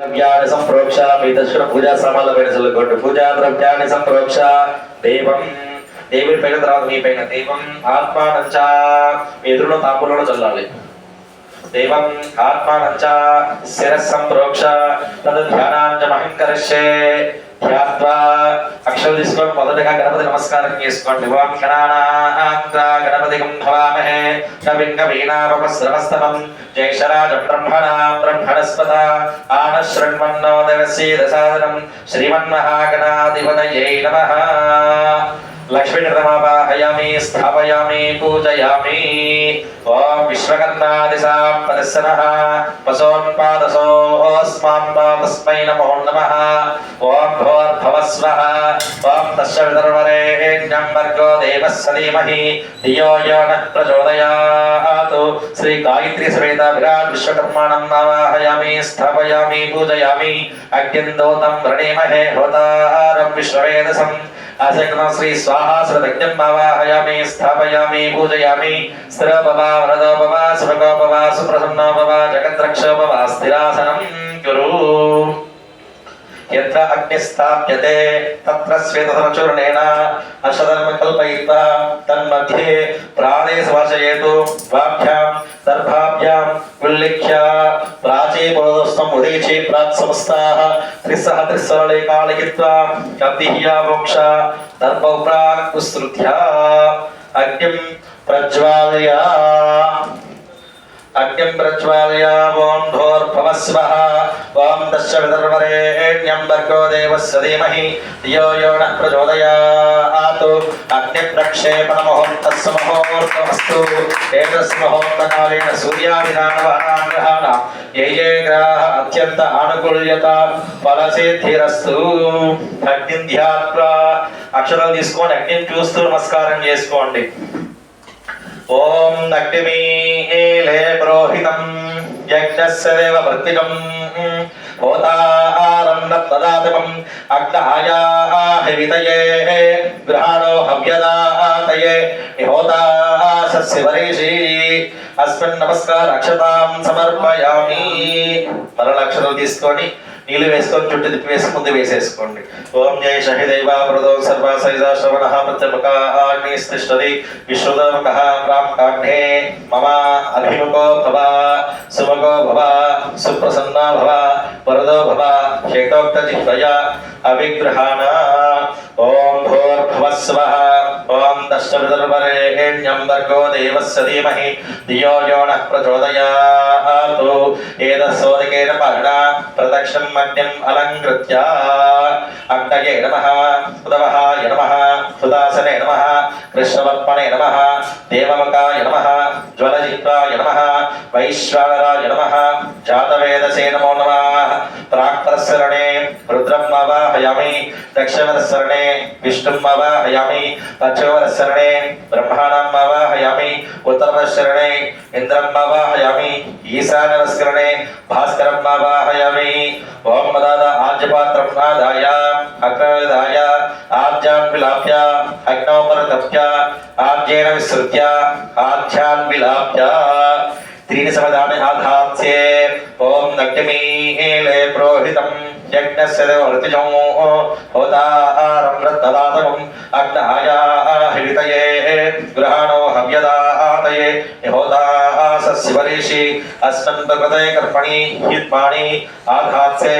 ద్రవ్యాన్ని సంప్రోక్ష మీ దర్శన పూజా సామాన్ల పైన చల్లుకోండి. పూజా ద్రవ్యాన్ని సంప్రోక్ష దేవం దేవి పైన తర్వాత మీ పైన దేవం ఆత్మానంచ మీ ఎదురులో తాంబూలలో చల్లాలి. దేవం ఆత్మానంచ శిరస్ సంప్రోక్ష తద్ ధ్యానాంచ మహంకరిష్యే ధ్యాత్వా అక్షరాలు తీసుకొని మొదటగా గణపతి నమస్కారం చేసుకోండి. ఓం గణానాంత్ర గణపతిగం భవామహే కవిం కవీనాపమస్రవస్తమం జయశరాజ బ్రహ్మణా బ్రహ్మణస్పత ఆనశృణ్వన్నో దేవసీదసాదనం శ్రీమన్మహాగణాధిపతయే నమః. లక్ష్మీకృతమావాహయామి స్థాపయామి పూజయామి. ఓం విశ్వకర్ణాదిశాం పదస్సనః వసోన్పాదసోస్మాన్ తస్మై నమో నమః. ఓం భోర్భవస్వః. ఓం తస్య విదర్వరేణ్యం భర్గో దేవస్య ధీమహి ధియో యో నః ప్రచోదయాత్. శ్రీ గాయత్రీ సమేత విరాట్ విశ్వకర్మాణం ఆవాహయామి స్థాపయామి పూజయామి. అగ్నిందోతం వ్రణేమహే హోతారం విశ్వవేదసం. ఆసక్తం శ్రీ స్వాహా శ్రదజ్ఞం ఆవాహయామి స్థాపయామి పూజయామి. స్థిరోపవ వరదోపవ సుభగోపవ సుప్రసన్నోపవ జగద్రక్షోపవ స్థిరాసనం కురు. యత్ర అగ్నిస్థాప్యతే తత్ర శ్వేతధనచూర్ణేన అర్షధర్మ కల్పయిత్వా తన్मध्ये ప్రాణేషు వాచయేతు. ద్వాభ్యాం దర్భాభ్యాం ఉల్లిఖ్య ప్రాచీపురదస్తం ఉదీచి ప్రాత్సమస్తాః త్రిస్సహ త్రిస్సరళే కాళయిత్వా కబ్దిహ్యా మోక్ష దర్భౌ ప్రాక్కుస్తృత్య అగ్నిం ప్రజ్వాలయ. అగ్నిం ప్రజ్వాలయ. ఓం భోర్భవస్వః. ఓం తస్య విదర్వరేణ్యం భర్గో దేవస్య ధీమహి ధియో యో నః ప్రచోదయాత్. అగ్ని ప్రక్షేపణ ముహూర్తస్సు ముహూర్తమస్తు. ఏతస్సు ముహూర్తకాలేన సూర్యాదినానాం గ్రహాణాం ఏ ఏ గ్రహాः అత్యంత ఆనుకూల్యత ఫలసిద్ధిరస్తు. అగ్నిం ధ్యాత్వా అక్షరాలు తీసుకొని అగ్నిని చూస్తూ నమస్కారం చేసుకోండి. ఓం అగ్నిమీలే పురోహితం యజ్ఞస్య దేవ భర్తికం హోతారం దదాతిమం అగ్నాయాహివితయే గృహాణో హవ్యదాతయే నిహోతాసస్య వరేషి. అస్మిన్ నమస్కార అక్షతాం సమర్పయామి. మరల అక్షరాలు తీసుకొని నీళ్ళు వేసుకొని చుట్టూ తిప్పి వేసి ముందు వేసేసుకోండి. ఓం జయ షహిదైవ ప్రదో సర్వ సైజా శ్రవణః ప్రత్యముఖాగ్నిస్తిష్టతి విశ్వదముఖః ప్రాప్కాగ్నే మమ అభిముఖో భవ సుముఖో భవ సుప్రసన్నో భవ వరదో భవ శేతోక్త జిహ్వయా అవిగ్రహాణ. ఓం భోర్భవస్వః. ఓం తస్య విదర్వరేణ్యం భర్గో దేవస్య ధీమహి ధియో యో నః ప్రచోదయాత్. ఏతస్సోదకేన పార్ణ ప్రదక్షిణం అగ్నిం అలంకృత్య అగ్నయే నమః ఉదవహాయ నమః సుదాసనే నమః కృష్ణవర్పణే నమః దేవముఖాయ నమః జ్వలజిహ్వాయ నమః వైశ్వానరాయ నమః జాతవేదసే నమో నమః. ప్రాక్తరస్సరణే రుద్రం ఆవాహయామి. దక్షిణవరస్సరణే విష్ణుం ఆవాహయామి. పశ్చిమవరస్సరణే బ్రహ్మాణం ఆవాహయామి. ఉత్తరవరస్సరణే ఇంద్రం ఆవాహయామి. ఈశాన్యవరస్సరణే భాస్కరం ఆవాహయామి. ఓం మదాద ఆజ్యపాత్రం ఆదాయ అగ్రవేదాయ ఆజ్యాన్ విలాప్య అగ్నోపరతప్య ఆజ్యేన విసృత్య ఆజ్యాన్ విలాప్య త్రీని సమదాని ఆధాత్సే. ఓం అగ్నిమీలే పురోహితం యజ్ఞస్య దేవృతిజం హోతారం దదాతమం అగ్నాయాహివితయే గృహాణో హవ్యదాతయే నిహోతాసస్య వరేషి. అస్మిన్ భగవతే కర్మణి యుత్మాని ఆధాత్సే.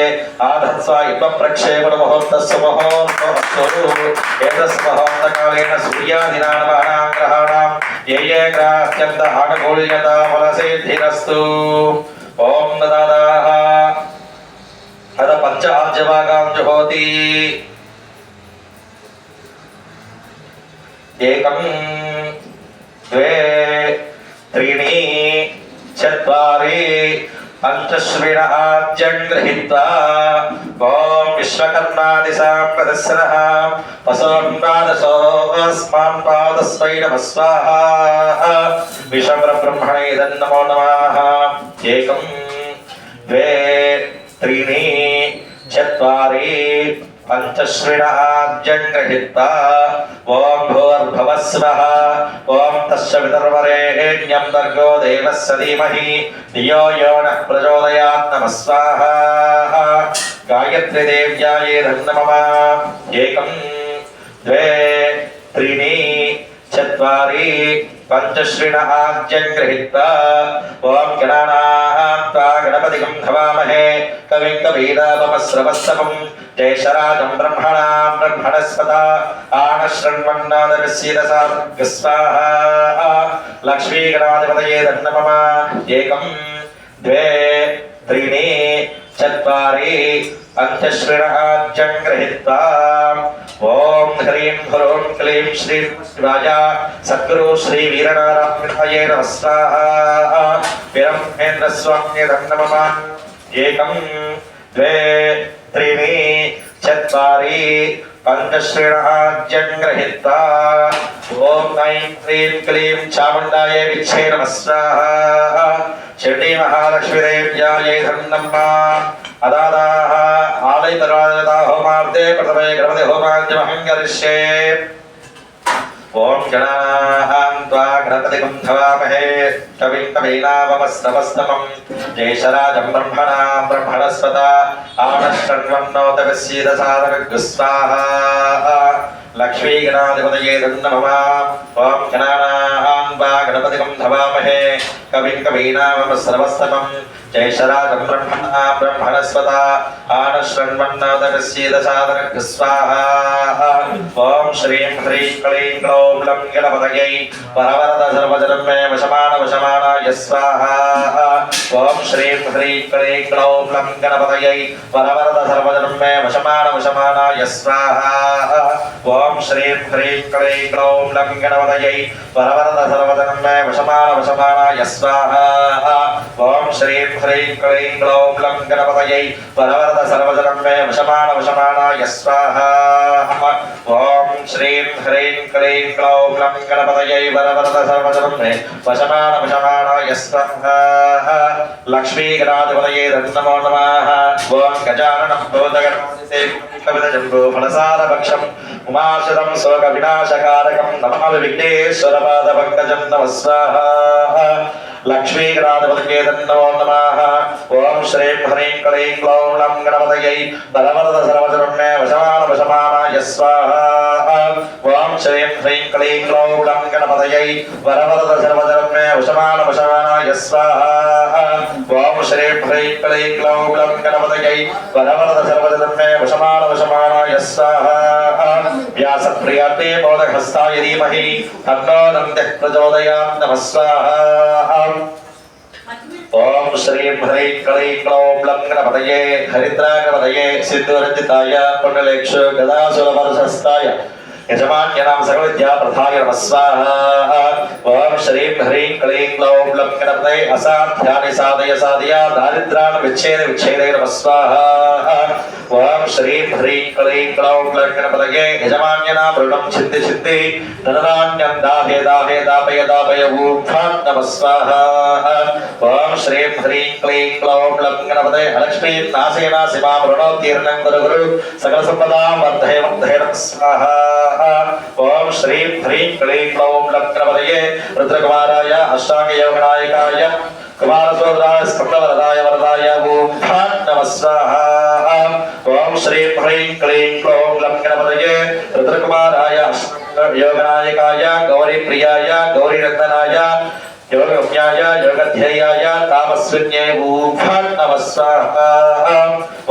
ఆధత్స్వ యుద్ధ ప్రక్షేపణ ముహూర్తస్సు ముహూర్తమస్తు. ఏతస్సు ముహూర్తకాలేన సూర్యాదినానాం గ్రహాణాం ఏ ఏ గ్రహాः అత్యంత ఆనుకూల్యత ఫలసిద్ధిరస్తు. ఓం దదాతః అద పంచ ఆజ్యభాగాం జుహోతి. ఏకం ద్వే త్రీణి చత్వారి పంచశ్రేణ ఆజ్యం గృహీత్వా. ఓం విశ్వకర్ణాదిశాం ప్రదస్సనః వసోన్పాదసోస్మాన్ పాదస్మై నమః స్వాహా. విశ్వబ్రహ్మణే నమో నమః. ఏకం ద్వే త్రీణి चत्वारि पंचश्रिणाद्यं गृहीत्वा ओम भूर्भुवः स्वः ओम तस्य पितर्वरेण्यं भर्गो देवस्य धीमहि धियो यो नः प्रचोदयात् नमः स्वाहा गायत्री देव्यायै नमः एकं द्वे त्रीणि चत्वारि पंचश्रिणाद्यं गृहीत्वा ओम गणानां त्वा गणपतिं हवामहे कविं कवीनामश्रवस्तमं जयशराजं ब्रह्मणां ब्रह्मणस्पत आनशृण्वन्नादविश्येदसा स्वाहा लक्ष्मीगणाधिपतये नमः एकं द्वे त्रीणि चत्वारि पंचश्रिणाद्यं गृहीत्वा ओम ह्रीं ह्रूं क्लीं श्रीं शिवाय सद्गुरु श्री वीरनारायणाय नमः स्वाहा वीरमहेन्द्र स्वामिने नमः एकं द्वे त्रीणि चत्वारि पंचश्रिणाद्यं गृहीत्वा ओम ऐं ह्रीं क्लीं चामुण्डाय विच्छे नमः स्वाहा शिरडी महालक्ष्मी देव्यायै नमः अदादाः आलयपराजता होमार्थे प्रथमे गणपति होमाद्यमहं करिष्ये ओम गणानां त्वा गणपतिं हवामहे कविं कवीनामश्रवस्तमं जयशराजं ब्रह्मणां ब्रह्मणस्पत आनशृण्वन्नोदविश्येदसा स्वाहा लक्ष्मीगणाधिपतये नमः ओम गणानां त्वा गणपतिं हवामहे कविं कवीनामश्रवस्तमं जयशराजं ब्रह्मणां ब्रह्मणस्पत आनशृण्वन्नोदविश्येदसा स्वाहा ओम श्रीं ह्रीं क्लीं ग्लौं लं गणपतये वरवरद सर्वजनं मे वशमानाय स्वाहा ओम श्रीं ह्रीं क्लीं ग्लौं लं गणपतये वरवरद सर्वजनं मे वशमानाय स्वाहा ओम श्रीं ह्रीं क्लीं ग्लौं लं गणपतये वरवरद सर्वजनं मे वशमानाय स्वाहा ओम श्रीं ह्रीं क्लीं ग्लौं लं गणपतये वरवरद सर्वजनं मे वशमानाय स्वाहा ओम श्रीं ह्रीं क्लीं ग्लौं लं गणपतये वरवरद सर्वजनं मे वशमानाय स्वाहा लक्ष्मीगणाधिपतये नमो नमः ओम गजाननं भूतगणाधिसेवितं उमाशुतं शोकविनाशकारकं नमामि विघ्नेश्वरपादपङ्कजं नमः स्वाहा लक्ष्मीगणाधिपतये नमो नमः ओम श्रीं ह्रीं क्लीं ग्लौं लं गणपतये वरवरद सर्वजनं मे वशमानाय स्वाहा ओम श्रीं ह्रीं क्लीं ग्लौं लं गणपतये वरवरद सर्वजनं मे वशमानाय स्वाहा ओम श्रीं ह्रीं क्लीं ग्लौं लं गणपतये वरवरद सर्वजनं मे वशमानाय स्वाहा व्यासप्रियाते मोदहस्ताय धीमहि तन्नो नन्दः प्रचोदयात् नमः स्वाहा ओम श्रीं ह्रीं क्लीं ग्लौं लं गणपतये हरिद्रागणपतये सिद्धूरजिताय पुण्डलेक्ष गदासुरवर्षस्ताय यजमान्यनां सर्वविद्याप्रदाय नमः स्वाहा ओम श्रीं ह्रीं क्लीं ग्लौं लं गणपतये असाध्यानि साधय दारिद्र्यान् विच्छेदय नमः स्वाहा ओम श्रीं ह्रीं क्लीं ग्लौं लं गणपतये यजमान्यनां ऋणं छिन्ति धनधान्यं दापय ॐ नमः स्वाहा ओम श्रीं ह्रीं क्लीं ग्लौं लं गणपतये लक्ष्मीं नासि मां ऋणोत्तीर्णं कुरु सकलसम्पदां वर्धय नमः स्वाहा ओम श्रीं ह्रीं क्लीं ग्लौं लं गणपतये रुद्रकुमाराय अष्टांगयोगनायकाय कुमारसोदराय स्कंदवरदाय वरदाय ॐ नमः स्वाहा ओम श्रीं ह्रीं क्लीं ग्लौं लं गणपतये रुद्रकुमाराय अष्टांगयोगनायकाय गौरीप्रियाय गौरीनन्दनाय योगज्ञाय योगध्ययाय तामस्विन्ये ॐ नमः स्वाहा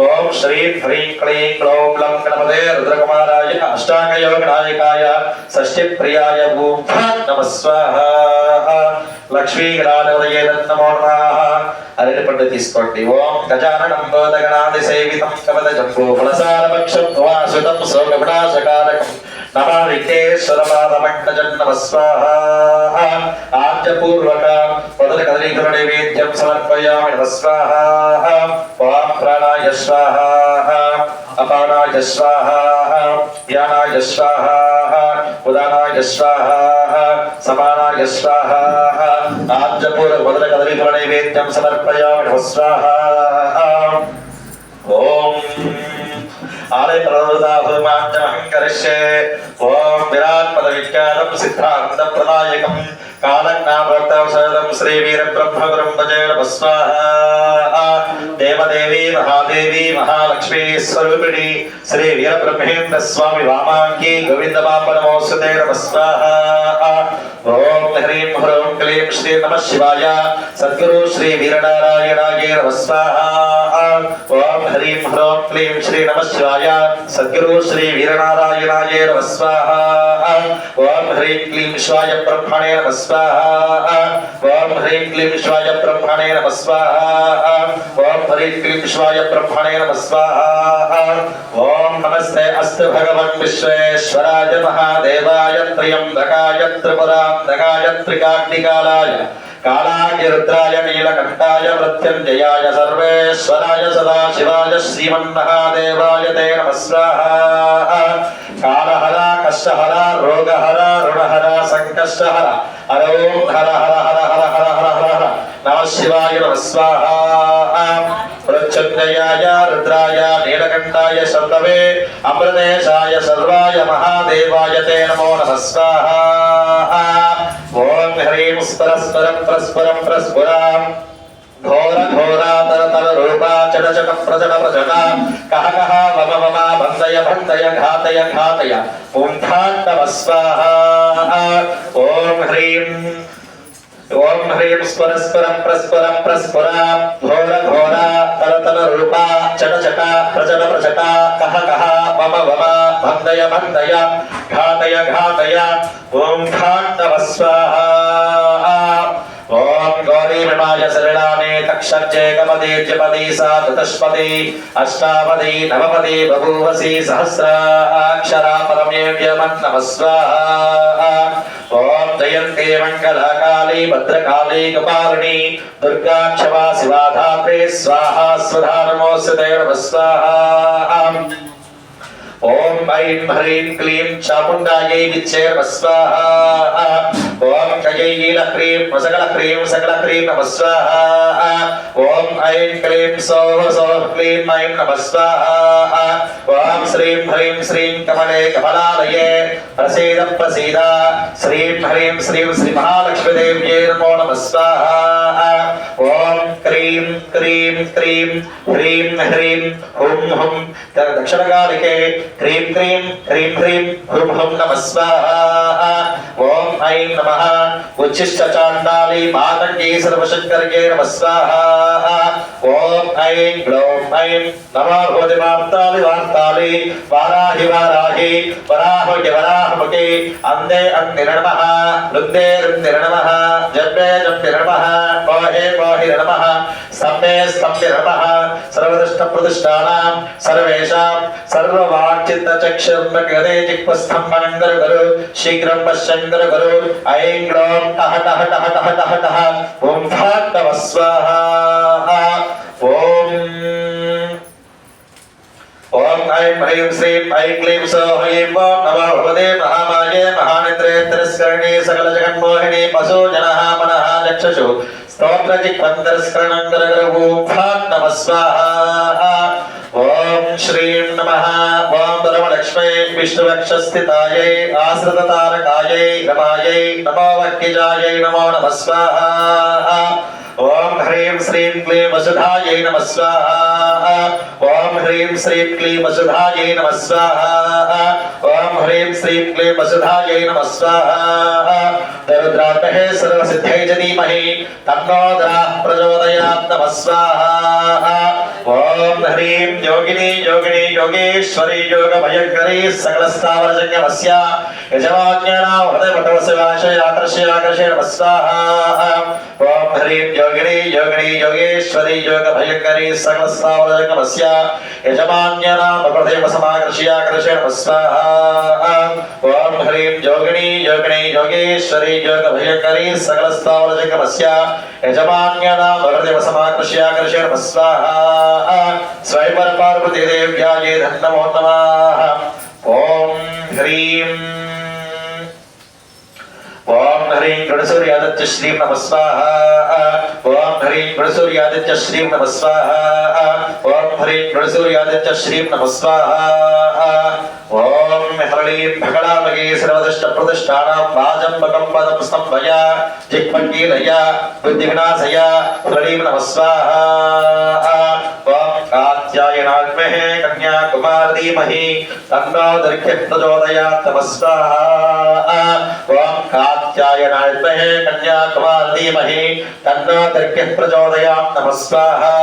ओम श्रीं ह्रीं क्लीं ग्लौं लं गणपतये रुद्रकुमाराय अष्टांगयोगनायकाय षष्ठीप्रियाय ॐ नमः स्वाहा लक्ष्मीगणाधिपतये नमो नमः अरटिपंడు తీసుకోండి ఓం గజాననం భూతగణాధిసేవితం కవచజంబూఫలసారభక్షం వాసుతం శోకవినాశకారకం नमामि विघ्नेश्वरपादपङ्कजं नमः स्वाहा आद्यपूर्वक कदलीफलनैवेद्यं समर्पयामि नमः स्वाहा ओम प्राणाय स्वाहा अपानाय स्वाहा ज्ञानाय स्वाहा उदानाय स्वाहा समानाय स्वाहा आद्यपूर्वक कदलीफलनैवेद्यं समर्पयामि नमः स्वाहा ओम आलय प्रदोता भूमाञ्चमहं करिष्ये ओम विराट पद विख्यातं सिद्धान्त प्रदायकं कालज्ञानवर्तं सदं श्री वीर ब्रह्म गुरुं भजे स्वाहा देवदेवी महादेवी महालक्ष्मी स्वरूपिणी श्री वीर ब्रह्मेन्द्र स्वामी वामांकी गोविंद बाप नमोस्तुते स्वाहा ओम ह्रीं ह्रौं क्लीं श्री नमः शिवाय सद्गुरु श्री वीरनारायणाय नमः स्वाहा ओम ह्रीं ह्रौं क्लीं श्री नमः शिवाय सद्गुरु श्री वीरनारायणाय नमः स्वाहा ओम ह्रीं क्लीं शिवाय ब्रह्मणे नमः स्वाहा ओम ह्रीं क्लीं शिवाय ब्रह्मणे नमः स्वाहा ओम ह्रीं क्लीं शिवाय ब्रह्मणे नमः स्वाहा ओम नमस्ते अस्तु भगवन् विश्वेश्वराय महादेवाय त्र्यम्बकाय त्रिपुरान्तकाय त्रिकाग्निकालाय कालाय रुद्राय नीलकण्ठाय मृत्युञ्जयाय सर्वेश्वराय सदाशिवाय श्रीमन्महादेवाय ते नमः स्वाहा कालहरा कष्टहरा रोगहरा ऋणहरा संकष्टहरा ओम हर हर हर हर हर हर हर हर नमः शिवाय नमः स्वाहा प्रचण्डयाय रुद्राय नीलकण्ठाय शर्तवे अमृतेशाय सर्वाय महादेवाय ते नमो नमः स्वाहा ओम ह्रीं परस्परं परस्परं परस्परां घोर घोरा तर तर रूपा चट चट प्रचट प्रचट कह कह वम वम भक्तय भक्तय घातय घातय ओम नमः स्वाहा ओम ह्रीं परस्परं परस्परं परस्परां घोर घोरा तर तर रूपा चट चट प्रचट प्रचट कह कह वम वम भक्तय भक्तय घातय घातय ओम नमः स्वाहा ओम गौरी विमाय शरणाने तक्षज्जे कपदे जपदे साधुतष्पदे अष्टावदे नवपदे बभूवसि सहस्राक्षरा परमेव्यमन् नमः स्वाहा ओम जयन्ते मंगलकाली भद्रकाली कपालिनी दुर्गा क्षमा शिवा धात्रे स्वाहा स्वधा नमोस्तुते नमः स्वाहा ओम ऐं ह्रीं क्लीं चामुण्डायै विच्चे नमः स्वाहा ओम कयै लक्रीं सकलक्रीं नमः स्वाहा ओम ऐं क्लीं सौः सौः क्लीं ऐं नमः स्वाहा ओम श्रीं ह्रीं श्रीं कमले कमलालये प्रसीद प्रसीद श्रीं ह्रीं श्रीं श्री महालक्ष्मीदेव्यै नमो नमः स्वाहा ओम क्रीं क्रीं क्रीं ह्रीं ह्रीं हुं हुं दक्षिणकालिके क्रीं क्रीं ह्रीं ह्रीं हुं हुं नमः स्वाहा ओम ऐं नमः उच्छिष्ट चाण्डाली मातंगी सर्वशंकरये नमः स्वाहा ओम ऐं ग्लौं ऐं नमः भगवते वार्ताली वार्ताली वाराहि वाराहि वराहमुखे वराहमुखे अन्धे अन्धे नमः वृद्धे वृद्धे नमः जप्पे जप्पे नमः मोहे मोहि नमः स्तम्भे स्तम्भे नमः सर्वदृष्ट प्रतिष्ठानां सर्वेषां सर्ववाक्चित्तचक्षुर्मगदे जिह्वस्थम्भनं गुरु शीघ्रं पश्यन् गुरु ऐं ग्लौं टह टह टह टह टह टह ओम नमः स्वाहा ओम ओम ऐं ह्रीं श्रीं ऐं क्लीं सौः ऐं नमो भगवते महामाये महानिद्रे तिरस्करणे सकल जगन्मोहिनी पशु जनः मनः चक्षुषु स्तोत्रजिह्वन्तरस्करणं गुरु नमः स्वाहा ओम श्रीं नमः ओम परमलक्ष्मी विष्णुवक्षस्थितायै आश्रिततारकायै रमायै नमो वह्निजायै नमो नमः स्वाहा ओम ह्रीं श्रीं क्लीं वसुधायै नमः स्वाहा ओम ह्रीं श्रीं क्लीं वसुधायै नमः स्वाहा ओम ह्रीं श्रीं क्लीं वसुधायै नमः स्वाहा रुद्रात्महे सर्वसिद्धये च धीमहि तन्नो दनः प्रचोदयात् नमः स्वाहा ओम ह्रीं योगिनी योगिनी योगेश्वरी योगभयङ्करी सकलस्थावरजङ्गमस्य यजमान्यानां हृदयपटवसवाशय आकर्षय आकर्षय नमः स्वाहा ओम ह्रीं योगिनी योगिनी योगेश्वरी योगभयङ्करी सकलस्थावरजङ्गमस्य यजमान्यानां हृदयपटवसमाकर्षय आकर्षय नमः स्वाहा ओम ह्रीं योगिनी योगिनी योगेश्वरी योगभयङ्करी सकलस्थावरजङ्गमस्य यजमान्यानां हृदयपटवसमाकर्षय आकर्षय नमः स्वाहा स्वयंवर पार्वती देव्याये नमो नमः ओम ह्रीं ह्रीं गणसूर्यादित्य श्रीं नमः स्वाहा ॐ ह्रीं गणसूर्यादित्य श्रीं नमः स्वाहा ॐ ह्रीं गणसूर्यादित्य श्रीं नमः स्वाहा ॐ ह्रीं भगणामगे सर्वदष्टप्रतिष्ठानां वाजम्बकं पदं स्तम्भय जिह्वकीलय बुद्धिविनाशय ह्रीं नमः स्वाहा ॐ कात्यायनाग्महे कन्याकुमारी धीमहि तन्नो दर्घ्यः प्रचोदयात् नमः स्वाहा ॐ कात्यायनाय विद्महे कन्याकुमारी धीमहि तन्नो दर्घ्यः प्रचोदयात् नमः स्वाहा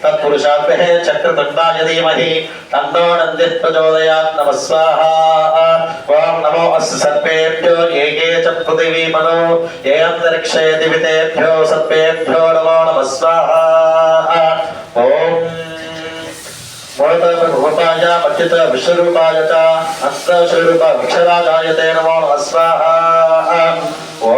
तत्पुरुषाय चक्रतुण्डाय धीमहि तन्नो नन्दिः प्रचोदयात् नमः स्वाहा ॐ नमो अस्य सर्पेभ्यो ये ये च पृथिवी मनो ये अन्तरिक्षे दिवितेभ्यो सर्पेभ्यो नमो नमः स्वाहा ॐ मूलतरूपाय पठित विश्वरूपाय च अन्तस्वरूप अक्षराजाय ते नमो नमः स्वाहा ॐ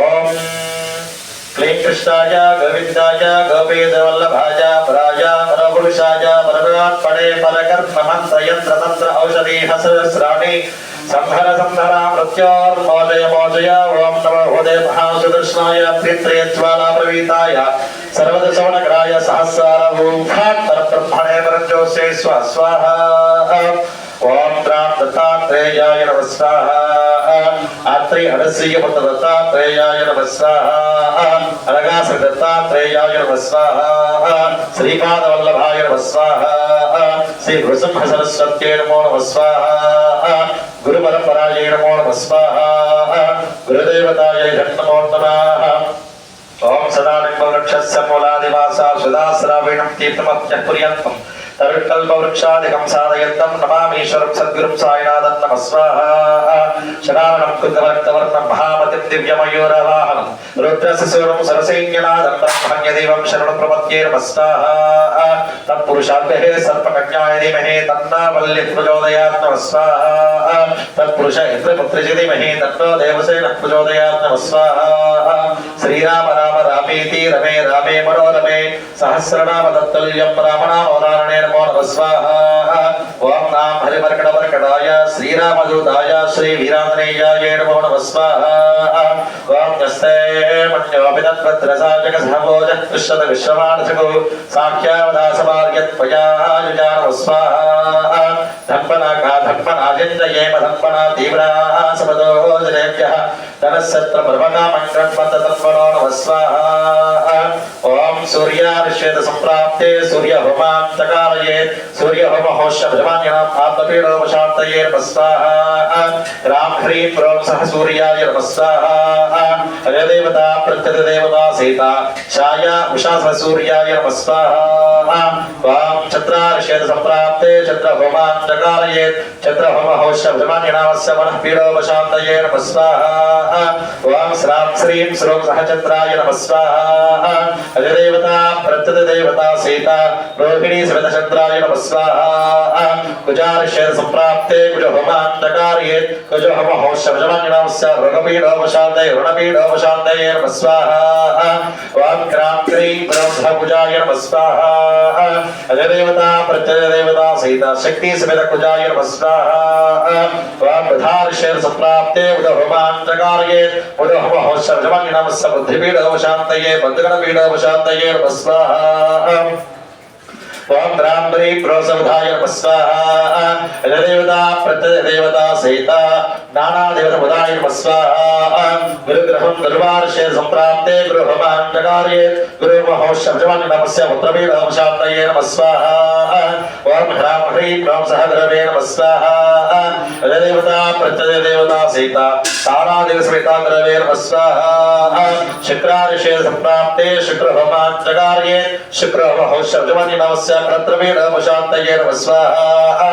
क्लीं कृष्णाय गोविन्दाय गोपीशवल्लभाय पराय परपुरुषाय परमात्मने परकर्ममन्त्रयन्त्रतन्त्र औषधीः सहस्राणि संहर संहर मृत्योर्मोचय मोचय ओम नमो भूते महासुदर्शनाय प्रीत्रे ज्वाला प्रवीताय सर्वदशवनग्राय सहस्रारभूखात्तर ब्रह्मणे परञ्जोषे स्वाहा ओम त्रां दत्तात्रेयाय नमः स्वाहा आत्रे हरस्य पुत्र दत्तात्रेयाय नमः स्वाहा अलगास दत्तात्रेयाय नमः स्वाहा श्रीपादवल्लभाय नमः स्वाहा श्री नृसिंह सरस्वत्यै नमो नमः स्वाहा गुरुपरंपरायै नमो नमः स्वाहा गुरुदेवतायै नमो नमः ओम सदानिम्बवृक्षस्य मूलादिवासा सुदाश्राविणं तीर्थमत्यः पर्यन्तम् तरुकल्पवृक्षादिकं साधयन्तं नमामीश्वरं सद्गुरुं साईनाथं नमः स्वाहा शरावणं कुन्दवर्तवर्णं महामतिं दिव्यमयूरवाहनं रुद्रशिशूरं सरसैन्यनादं ब्रह्मण्यदेवं शरणं प्रपद्ये नमः स्वाहा तत्पुरुषाभ्यः सर्पकन्याय धीमहि तन्नो वल्लिः प्रचोदयात् नमः स्वाहा तत्पुरुष इन्द्रपुत्रस्य धीमहि तन्नो देवसेनः प्रचोदयात् नमः स्वाहा श्रीराम राम रामेति रमे रामे मनोरमे सहस्रनाम तत्तुल्यं रामनामोदाहरणे नमो नमः स्वाहा ओम नाम हरिमर्कटवर्कटाय श्रीरामदूताय श्रीवीरांजनेयाय नमो नमः स्वाहा ओम यस्ते मन्योऽभितद्भद्रसाजकसहभोजः पृष्ठत विश्वमानसको साख्यावदासमार्यत्वया युजा नमः स्वाहा धम्पनाका धम्पनाजिन्दयेम धम्पना तीव्राः समदो जनेभ्यः धनस्सत्र ब्रह्मकामङ्क्रन्मन्ततन्मनो नमः स्वाहा ओम सूर्याभिषेक संप्राप्ते सूर्यहोमान्तकारयेत् सूर्यहोमहोष्यभ्रमाण्यनाम् आत्मपीडोपशान्तये नमः स्वाहा राम ह्रीं प्रों सह सूर्याय नमः स्वाहा अजदेवता प्रत्यदेवता सीता छाया उषा सूर्याय नमः स्वाहा वाम छत्राभिषेक संप्राप्ते छत्रहोमान्तकारयेत् छत्रहोमहोष्यभ्रमाण्यनामस्य मनः पीडोपशान्तये नमः स्वाहा वाम श्रां श्रीं श्रों सह चन्द्राय नमः स्वाहा अजदेवता प्रत्यदेवता सीता रोहिणी सवितचन्द्राय नमः स्वाहा कुजार्षेद संप्राप्ते कुजहोमान्तकारयेत् कुजहोमहोष्यभ्रमाण्यनामस्य ऋणपीडोपशान्तये ऋणपीडोपशान्तये नमः स्वाहा वां क्रां क्रीं क्रों सह कुजाय नमः स्वाहा अजदेवता प्रत्यदेवता सीता शक्ति समेत कुजाय नमः स्वाहा वां बुधार्षेद संप्राप्ते कुजहोमान्तकारयेत् कुजहोमहोष्यभ्रमाण्यनामस्य बुद्धिपीडोपशान्तये बद्धगणपीडोपशान्तये नमः स्वाहा ओम ब्राह्मणी प्रोसवधाय नमः स्वाहा अजदेवता प्रत्यदेवता सहिता नाना देवता बुधाय नमः स्वाहा गुरुग्रहं गुरुवार्षे संप्राप्ते गुरुहोमान्तकारयेत् गुरुमहोष्यभ्रमाण्यनामस्य पुत्रपीडोपशान्तये नमः स्वाहा ओम ह्रां ह्रीं क्रों सह गुरवे नमः स्वाहा अजदेवता प्रत्यदेवता सहिता तारादेवसमेता गुरवे नमः स्वाहा शुक्रार्षे संप्राप्ते शुक्रहोमान्तकारयेत् शुक्रहोमहोष्यभ्रमाण्यनामस्य प्रत्रपीडोपशान्तये नमः स्वाहा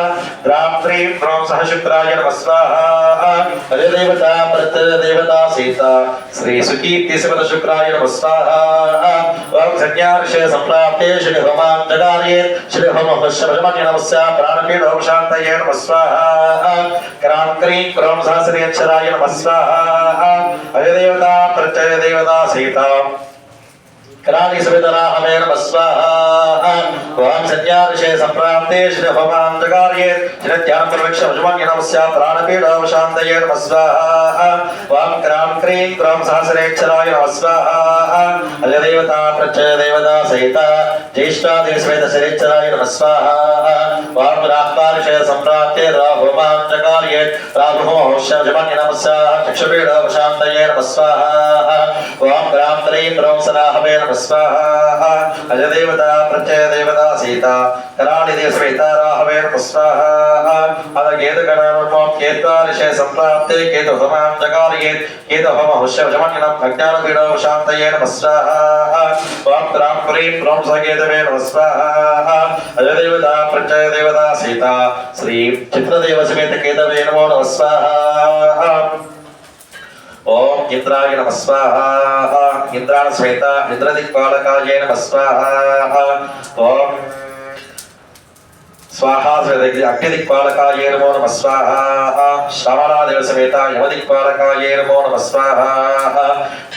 रां ह्रीं क्रों सह शुक्राय नमः स्वाहा अजदेवता प्रत्यदेवता सीता श्री सुकीर्ति समेत शुक्राय नमः स्वाहा ओम संज्ञार्षे संप्राप्ते श्रीहोमान्तकारयेत् श्रीहोमहोष्यभ्रमाण्यनामस्य प्राणपीडोपशान्तये नमः स्वाहा क्रां क्रीं क्रों सह श्रीअक्षराय नमः स्वाहा अजदेवता प्रत्यदेवता सीता कराली सवितराहमेन स्वाहा ओम संज्ञार्षे संप्राप्ते श्री भगवान जगार्ये श्री ध्यान प्रवक्ष भजमान्य नमस्या प्राणपीड शांतये नमः स्वाहा ओम क्राम क्रीं क्रोम सहस्रेक्षराय नमः स्वाहा अज देवता प्रत्यय देवता सहित ज्येष्ठा देवसमेत शरीक्षराय नमः स्वाहा ओम रात्मार्षे संप्राप्ते भगवान जगार्ये रामहोष्य भजमान्य नमस्या चक्षुपीड शांतये नमः स्वाहा ओम क्राम क्रीं क्रोम सराहमेन स्वाहा अज देवता प्रत्यय देवता सीता कराली देव समेता राहवे स्वाहा अद केतु गणानुपम केत्वार्षे संप्राप्ते केतु हमां जगार्ये केतु हम हुष्य भजमान्यनम अज्ञान पीडो शांतये नमः स्वाहा ओम क्राम क्रीं क्रोम सकेतवे नमः स्वाहा अज देवता प्रत्यय देवता सीता श्री चित्रदेव समेत केतवे नमो नमः स्वाहा ओम इंद्राय नमः स्वाहा इंद्राण समेत इंद्रदिक्पालकाय नमः स्वाहा ओम स्वाहा अग्निदिक्पालकाय नमो नमः स्वाहा श्रवणादेव समेत यमदिक्पालकाय नमो नमः स्वाहा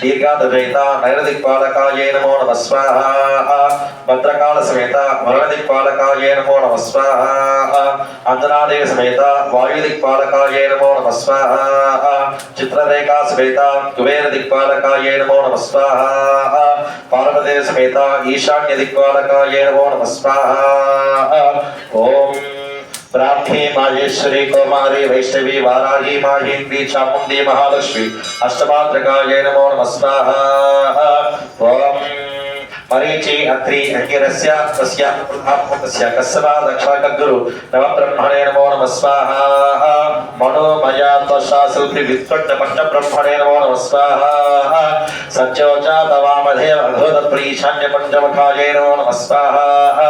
दीर्घादवेत नैरदिक्पालकाय नमो नमः स्वाहा भद्रकाल समेत वरुणदिक्पालकाय नमो नमः स्वाहा अंजनादेव समेत वायुदिक्पालकाय नमो नमः स्वाहा चित्ररेखा समेत कुबेरदिक्पालकाय नमो नमः स्वाहा पार्वतीदेव समेत ईशान्यदिक्पालकाय नमो नमः स्वाहा ओम ब्राह्मी माहेश्वरी कौमारी वैष्णवी वाराही माहेन्द्री चामुंडी महालक्ष्मी अष्टमात्रकाय नमो नमः स्वाहा ओम मरीचि अत्रि अंगिरस्य तस्य तस्य कस्सवा दक्षाकगुरु नवब्रह्मणे नमो नमः स्वाहा मनोमया त्वशासुति वित्वट्ट पंचब्रह्मणे नमो नमः स्वाहा सच्चोचा तवामधेव अधोदप्रीशान्य पंचमुखाय नमो नमः स्वाहा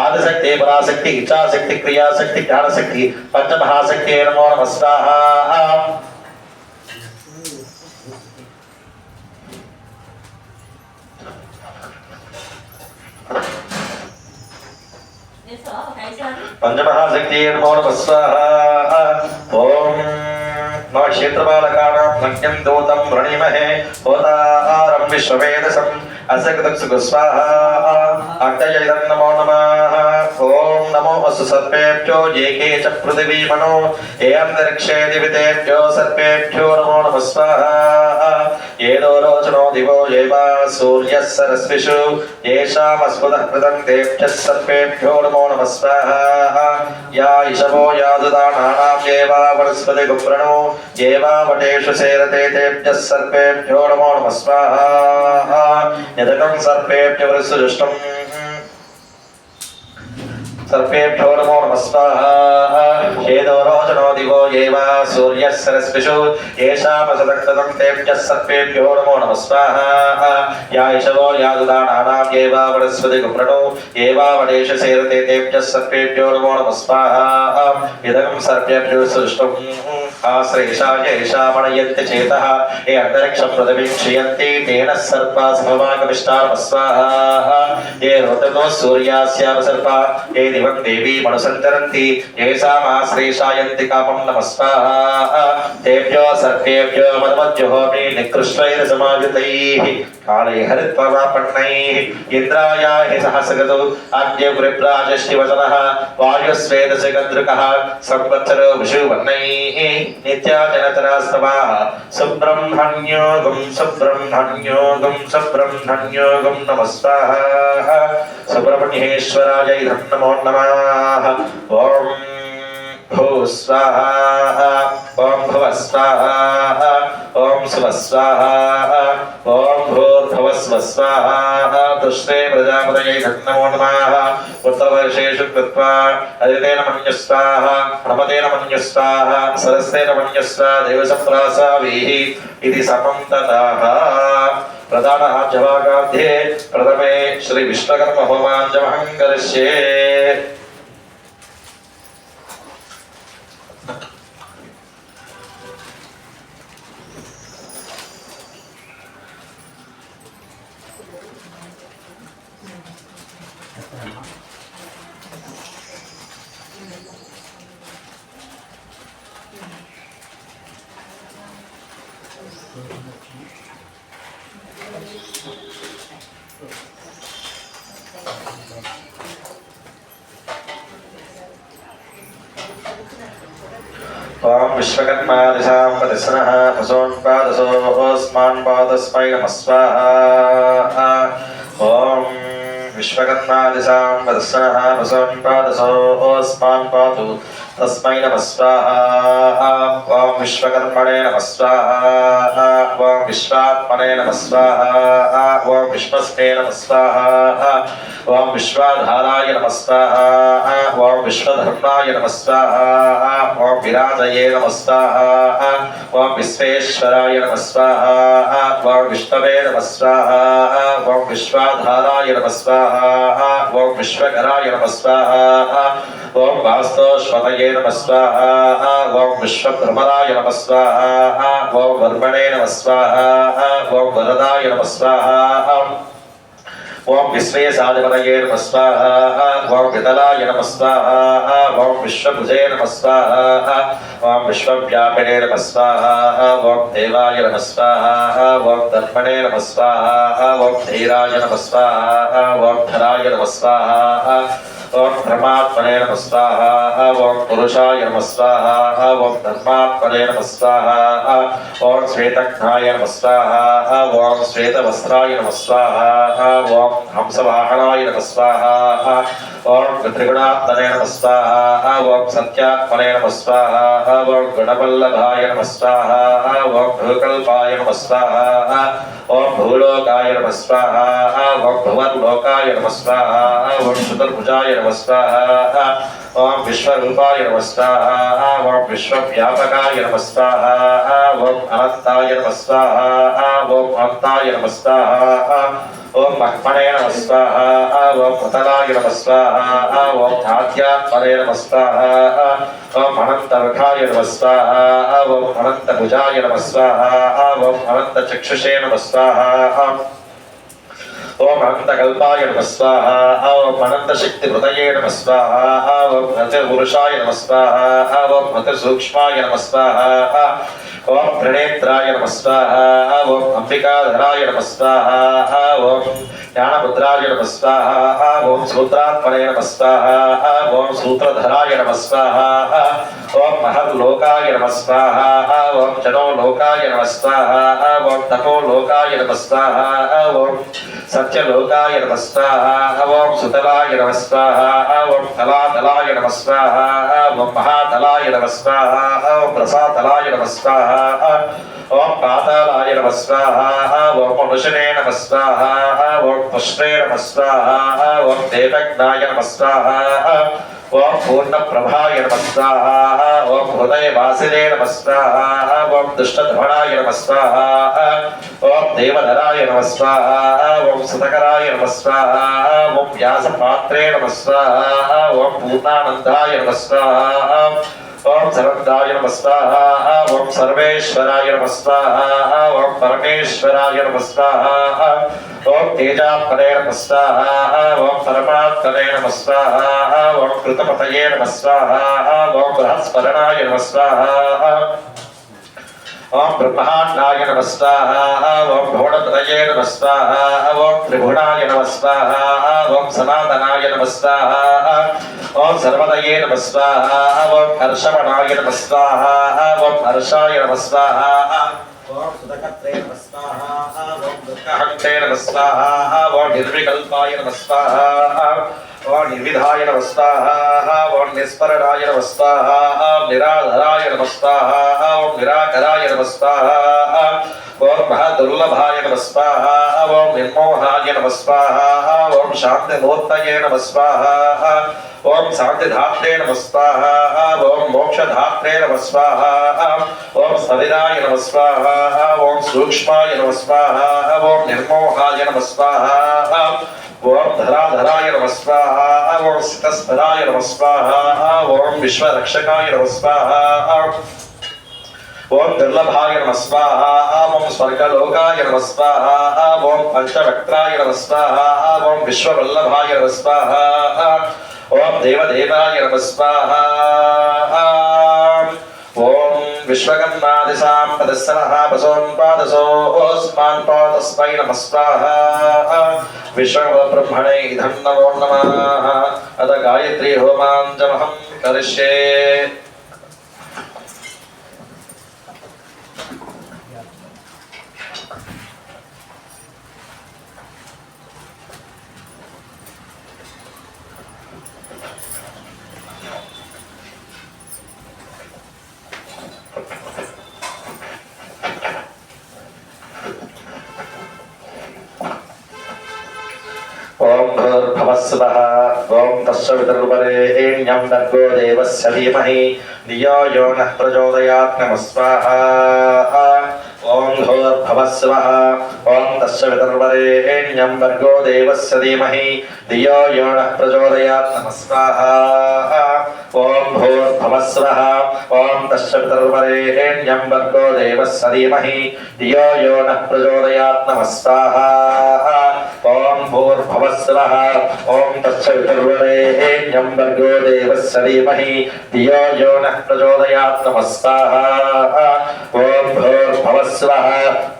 आदिशक्ति पराशक्ति इच्छाशक्ति क्रियाशक्ति ज्ञानशक्ति पंचमहाशक्ति नमो नमः स्वाहा पंचमहाशक्ति नमो नमः स्वाहा ओम नमः क्षेत्रपालकानां नज्ञं दूतं वृणीमहे होतारं विश्ववेदसम् असकृतक्सुः स्वाहा अग्नये नमो नमः ओम नमो अस्तु सर्पेभ्यो ये के च पृथिवी मनो ये अन्तरिक्षे दिवितेभ्यो सर्पेभ्यो नमो नमः स्वाहा येनो रोचनो दिवो ये वा सूर्यः सरस्विषु येषामस्मदः कृतं तेभ्यः सर्पेभ्यो नमो नमः स्वाहा या इषवो यादुदानानां ये वा वनस्पति गुप्रणो ये वा वटेषु सेरते तेभ्यः सर्पेभ्यो नमो नमः स्वाहा यदकं सर्पेभ्यो वृषजुष्टं सर्पेभ्यो नमो नमः स्वाहा येनो रोचनो दिवो ये वा सूर्यः सरस्विषु येषामसदक्ततं तेभ्यः सर्पेभ्यो नमो नमः स्वाहा या इषवो यादुदानानां ये वा वनस्पति गुप्रणो ये वा वटेषु सेरते तेभ्यः सर्पेभ्यो नमो नमः स्वाहा इदं सर्पेभ्यो सृष्टम् आश्रयेषाय येषामणयन्ति चेतः ये अन्तरिक्षं प्रतिवीक्षयन्ति तेन सर्पा समवागमिष्टा नमः स्वाहा ये रोदनो सूर्यास्याम सर्पा ये दिवं देवी मनुसञ्चरन्ति येषामाश्रयेषायन्ति कामं नमः स्वाहा तेभ्यो सर्पेभ्यो मन्मज्जुहोमि निकृष्टैर्समायुतैः कालैः हरित्वापन्नैः इन्द्रायाहि सहस्रगतो आद्यो गृह्राजश्चिवचनः वायुस्वेदस्य गन्धृकः संवत्सरो विषुवर्णैः नित्याजनतरास्तवाः सुब्रह्मण्योगं सुब्रह्मण्योगं सुब्रह्मण्योगं नमः स्वाहा सुब्रह्मण्येश्वराय नमो नमः ओम भू स्वाहा ओम भुव स्वाहा ओम सुव स्वाहा ओम भूर्भुवस्व स्वाहा तुष्टे प्रजापतये नमो नमः उत्तरवर्षेषु कृत्वा अदितेन मन्यस्वाहा प्रमतेन मन्यस्वाहा सरस्तेन मन्यस्वा देवसम्प्रासावीः इति समं ततः प्रधान आज्यभागाध्ये प्रथमे श्री विश्वकर्म होमाञ्जमहं करिष्ये। ओम विश्वकर्मादिशां पतिस्नः पशून्पादसोऽस्मान् पादस्मै नमः स्वाहा। ओम विश्वकर्मादिशां पतिस्नः पशून्पादसोऽस्मान् पातु तस्मै नमः स्वाहा। ओम विश्वकर्मणे नमः स्वाहा। ओम विश्वात्मने नमः स्वाहा। ओम विश्वस्ते नमः स्वाहा। ओम विश्वाधाराय नमः स्वाहा। ओम विश्वधर्माय नमः स्वाहा। ओम विराजये नमः स्वाहा। ओम विश्वेश्वराय नमः स्वाहा। ओम विष्णवे नमः स्वाहा। ओम विश्वाधाराय नमः स्वाहा। ओम विश्वकराय नमः स्वाहा। ओम वास्तोश्वतये नमः स्वाहा। ओम विश्वभ्रमराय नमः स्वाहा। ओम वर्मणे नमः स्वाहा। ओम वरदाय नमः स्वाहा। ओम विश्वेशाधिपतये नमः स्वाहा। ओम वितलाय नमः स्वाहा। ओम विश्वभुजे नमः स्वाहा। ओम विश्वव्यापिने नमः स्वाहा। ओम देवाय नमः स्वाहा। ओम दर्पणे नमः स्वाहा। ओम धीराय नमः स्वाहा। ओम धराय नमः स्वाहा। ओम धर्मात्मने नमः स्वाहा। ओम पुरुषाय नमः स्वाहा। ओम धर्मात्मने नमः स्वाहा। ओम श्वेतघ्नाय नमः स्वाहा। ओम श्वेतवस्त्राय नमः स्वाहा। ओम हंसवाहनाय नमः स्वाहा। ओम त्रिगुणात्मने नमः स्वाहा। ओम सत्यात्मने नमः स्वाहा। ओम गुणवल्लभाय नमः स्वाहा। ओम भूकल्पाय नमः स्वाहा। ओम भूलोकाय नमः स्वाहा। ओम भुवर्लोकाय नमः स्वाहा। ओम चतुर्भुजाय नमः स्वाहा। ओम विश्वरूपाय नमः स्वाहा। ओम विश्वव्यापकाय नमः स्वाहा। ओम अनंताय नमः स्वाहा। ओम अनंताय नमः स्वाहा। ओम मह्मणे नमः स्वाहा। ओम पतलाय नमः स्वाहा। ओम आध्यात्मने नमः स्वाहा। ओम अनंतमुखाय नमः स्वाहा। ओम अनंतभुजाय नमः स्वाहा। ओम अनंतचक्षुषे नमः स्वाहा। ओम अनंतकल्पाय नमः स्वाहा। ओम अनंतशक्तिहृदये नमः स्वाहा। ओम अतिपुरुषाय नमः स्वाहा। ओम अतिसूक्ष्माय नमः स्वाहा। ओम त्रिनेत्राय नमः स्वाहा। ओम अंबिकाधराय नमः स्वाहा। ओम ज्ञानमुद्राय नमः स्वाहा। ओम सूत्रात्मने नमः स्वाहा। ओम सूत्रधराय नमः स्वाहा। ओम महल्लोकाय नमः स्वाहा। ओम जनोलोकाय नमः स्वाहा। ओम तपोलोकाय नमः स्वाहा। ओम सत्यलोकाय नमः स्वाहा। ओम सुतलाय नमः स्वाहा। ओम तलातलाय नमः स्वाहा। ओम महातलाय नमः स्वाहा। ओम रसातलाय नमः स्वाहा। ओम पातालाय नमः स्वाहा। ओम मनुष्यने नमः स्वाहा। ओम पुष्णे नमः स्वाहा। ओम देवज्ञाय नमः स्वाहा। ओम पूर्णप्रभाय नमः स्वाहा। ओम हृदयवासिने नमः स्वाहा। ओम दुष्टध्वनाय नमः स्वाहा। ओम देवधराय नमः स्वाहा। ओम सुतकराय नमः स्वाहा। ओम व्यासपात्रे नमः स्वाहा। ओम पूर्णानंदाय नमः स्वाहा। ओम सर्वदाय नमः स्वाहा। ओम सर्वेश्वराय नमः स्वाहा। ओम परमेश्वराय नमः स्वाहा। ओम तेजात्मने नमः स्वाहा। ओम परमात्मने नमः स्वाहा। ओम कृतपतये नमः स्वाहा। ओम बृहस्परणाय नमः स्वाहा। ओम ब्रह्मांडाय नमः स्वाहा। ओम भोणपतये नमः स्वाहा। ओम त्रिभुवनाय नमः स्वाहा। ओम सनातनाय नमः स्वाहा। ओम सर्वदये नमः स्वाहा। ओम हर्षवणाय नमः स्वाहा। ओम हर्षाय नमः स्वाहा। ओम सुदकत्रे नमः स्वाहा। ओम दुर्गहन्ते नमः स्वाहा। ओम निर्विकल्पाय नमः स्वाहा। ओम निर्विधाय नमः स्वाहा। ओम निस्परणाय नमः स्वाहा। ओम निराधराय नमः स्वाहा। ओम निराकराय नमः स्वाहा। ओम महदुर्लभाय नमः स्वाहा। ओम निर्मोहाय नमः स्वाहा। ओम शान्तिमूर्तये नमः स्वाहा। ओम शान्तिधात्रे नमः स्वाहा। ओम मोक्षधात्रे नमः स्वाहा। ओम सविदाय नमः स्वाहा। ओम सूक्ष्माय नमः स्वाहा। ओम निर्मोहाय नमः स्वाहा। ओम धराधराय नमः स्वाहा। ओम सितस्पराय नमः स्वाहा। ओम विश्वरक्षकाय नमः स्वाहा। ओम दुर्लभाय नमः स्वाहा। ओम स्वर्गलोकाय नमः स्वाहा। ओम पंचवक्त्राय नमः स्वाहा। ओम विश्ववल्लभाय नमः स्वाहा। ओम देवदेवाय नमः स्वाहा। ओम विश्वकर्मादिशां पदस्सनः पशून्पादसोऽस्मान् पादस्मै नमः स्वाहा। विश्वब्रह्मणे इदं नमो नमः। अथ गायत्री होमाञ्जमहं करिष्ये। भवस्वः ॐ तस्य पितर्वरेण्यं भर्गो देवस्य धीमहि धियो यो नः प्रचोदयात् नमः स्वाहा ॐ भूर्भुवस्वः ॐ तस्य पितर्वरेण्यं भर्गो देवस्य धीमहि धियो यो नः प्रचोदयात् नमः स्वाहा ॐ भूर्भुवस्वः ॐ तस्य पितर्वरेण्यं भर्गो देवस्य धीमहि धियो यो नः प्रचोदयात् नमः स्वाहा ॐ भूर्भुवस्वः ॐ तस्य पितर्वरेण्यं भर्गो देवस्य धीमहि धियो यो नः प्रचोदयात् नमः स्वाहा ॐ भूर्भुवस्वः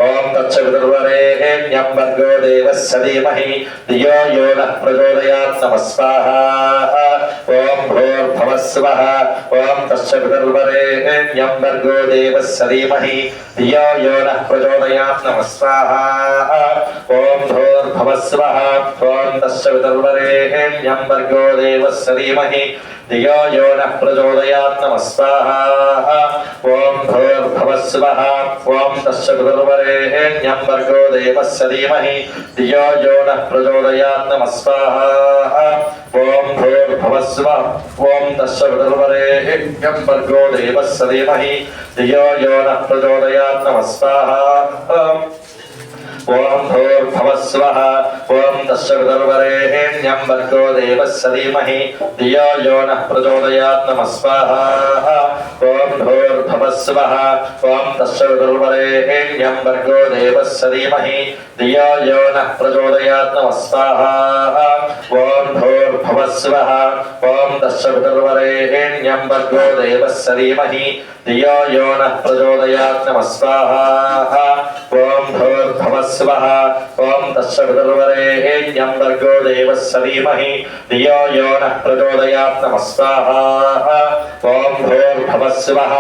ॐ तस्य पितर्वरेण्यं भर्गो देवस्य धीमहि धियो यो नः प्रचोदयात् नमः स्वाहा ॐ भूर्भुवस्वः ॐ तस्य पितर्वरेण्यं भर्गो देवस्य धीमहि धियो यो नः प्रचोदयात् नमः स्वाहा ॐ भूर्भुवस्वः ॐ तस्य पितर्वरेण्यं भर्गो देवस्य धीमहि धियो यो नः प्रचोदयात् नमः स्वाहा ॐ भूर्भुवस्वः ॐ तस्य पितर्वरेण्यं भर्गो देवस्य धीमहि धियो यो नः प्रचोदयात् नमः स्वाहा ॐ भूर्भुवस्वः ॐ तस्य पितर्वरेण्यं भर्गो देवस्य धीमहि धियो यो नः प्रचोदयात् नमः स्वाहा ॐ भूर्भुवस्वः ॐ तस्य पितर्वरेण्यं भर्गो देवस्य धीमहि धियो यो नः प्रचोदयात् नमः स्वाहा ॐ भूर्भुवस्वः ॐ तस्य पितर्वरेण्यं भर्गो देवस्य धीमहि धियो यो नः प्रचोदयात् नमः स्वाहा ॐ भूर्भुवस्वः ॐ तस्य पितर्वरेण्यं भर्गो देवस्य धीमहि धियो यो नः प्रचोदयात् नमः स्वाहा ॐ भूर्भुवस्वः ॐ तस्य पितर्वरेण्यं भर्गो देवस्य धीमहि धियो यो नः प्रचोदयात् नमः स्वाहा ॐ भूर्भुवस्वः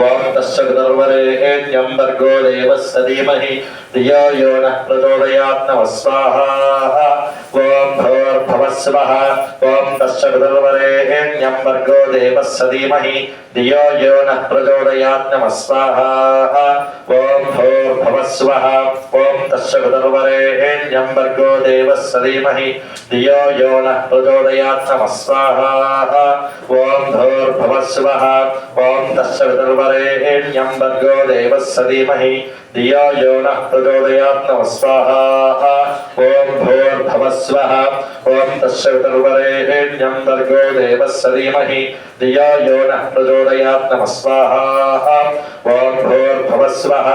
ॐ तस्य पितर्वरेण्यं भर्गो देवस्य धीमहि धियो यो नः प्रचोदयात् नमः स्वाहा ॐ भूर्भुवस्वः ॐ तस्य पितर्वरेण्यं भर्गो देवस्य धीमहि धियो यो नः प्रचोदयात् नमः स्वाहा ॐ भूर्भुवस्वः ॐ तस्य पितर्वरेण्यं भर्गो देवस्य धीमहि धियो यो नः प्रचोदयात् नमः स्वाहा ॐ भूर्भुवस्वः ॐ तस्य पितर्वरेण्यं भर्गो देवस्य धीमहि धियो यो नः प्रचोदयात् नमः स्वाहा ॐ भूर्भुवस्वः ॐ तस्य पितर्वरेण्यं भर्गो देवस्य धीमहि धियो यो नः प्रचोदयात् नमः स्वाहा ॐ भूर्भुवस्वः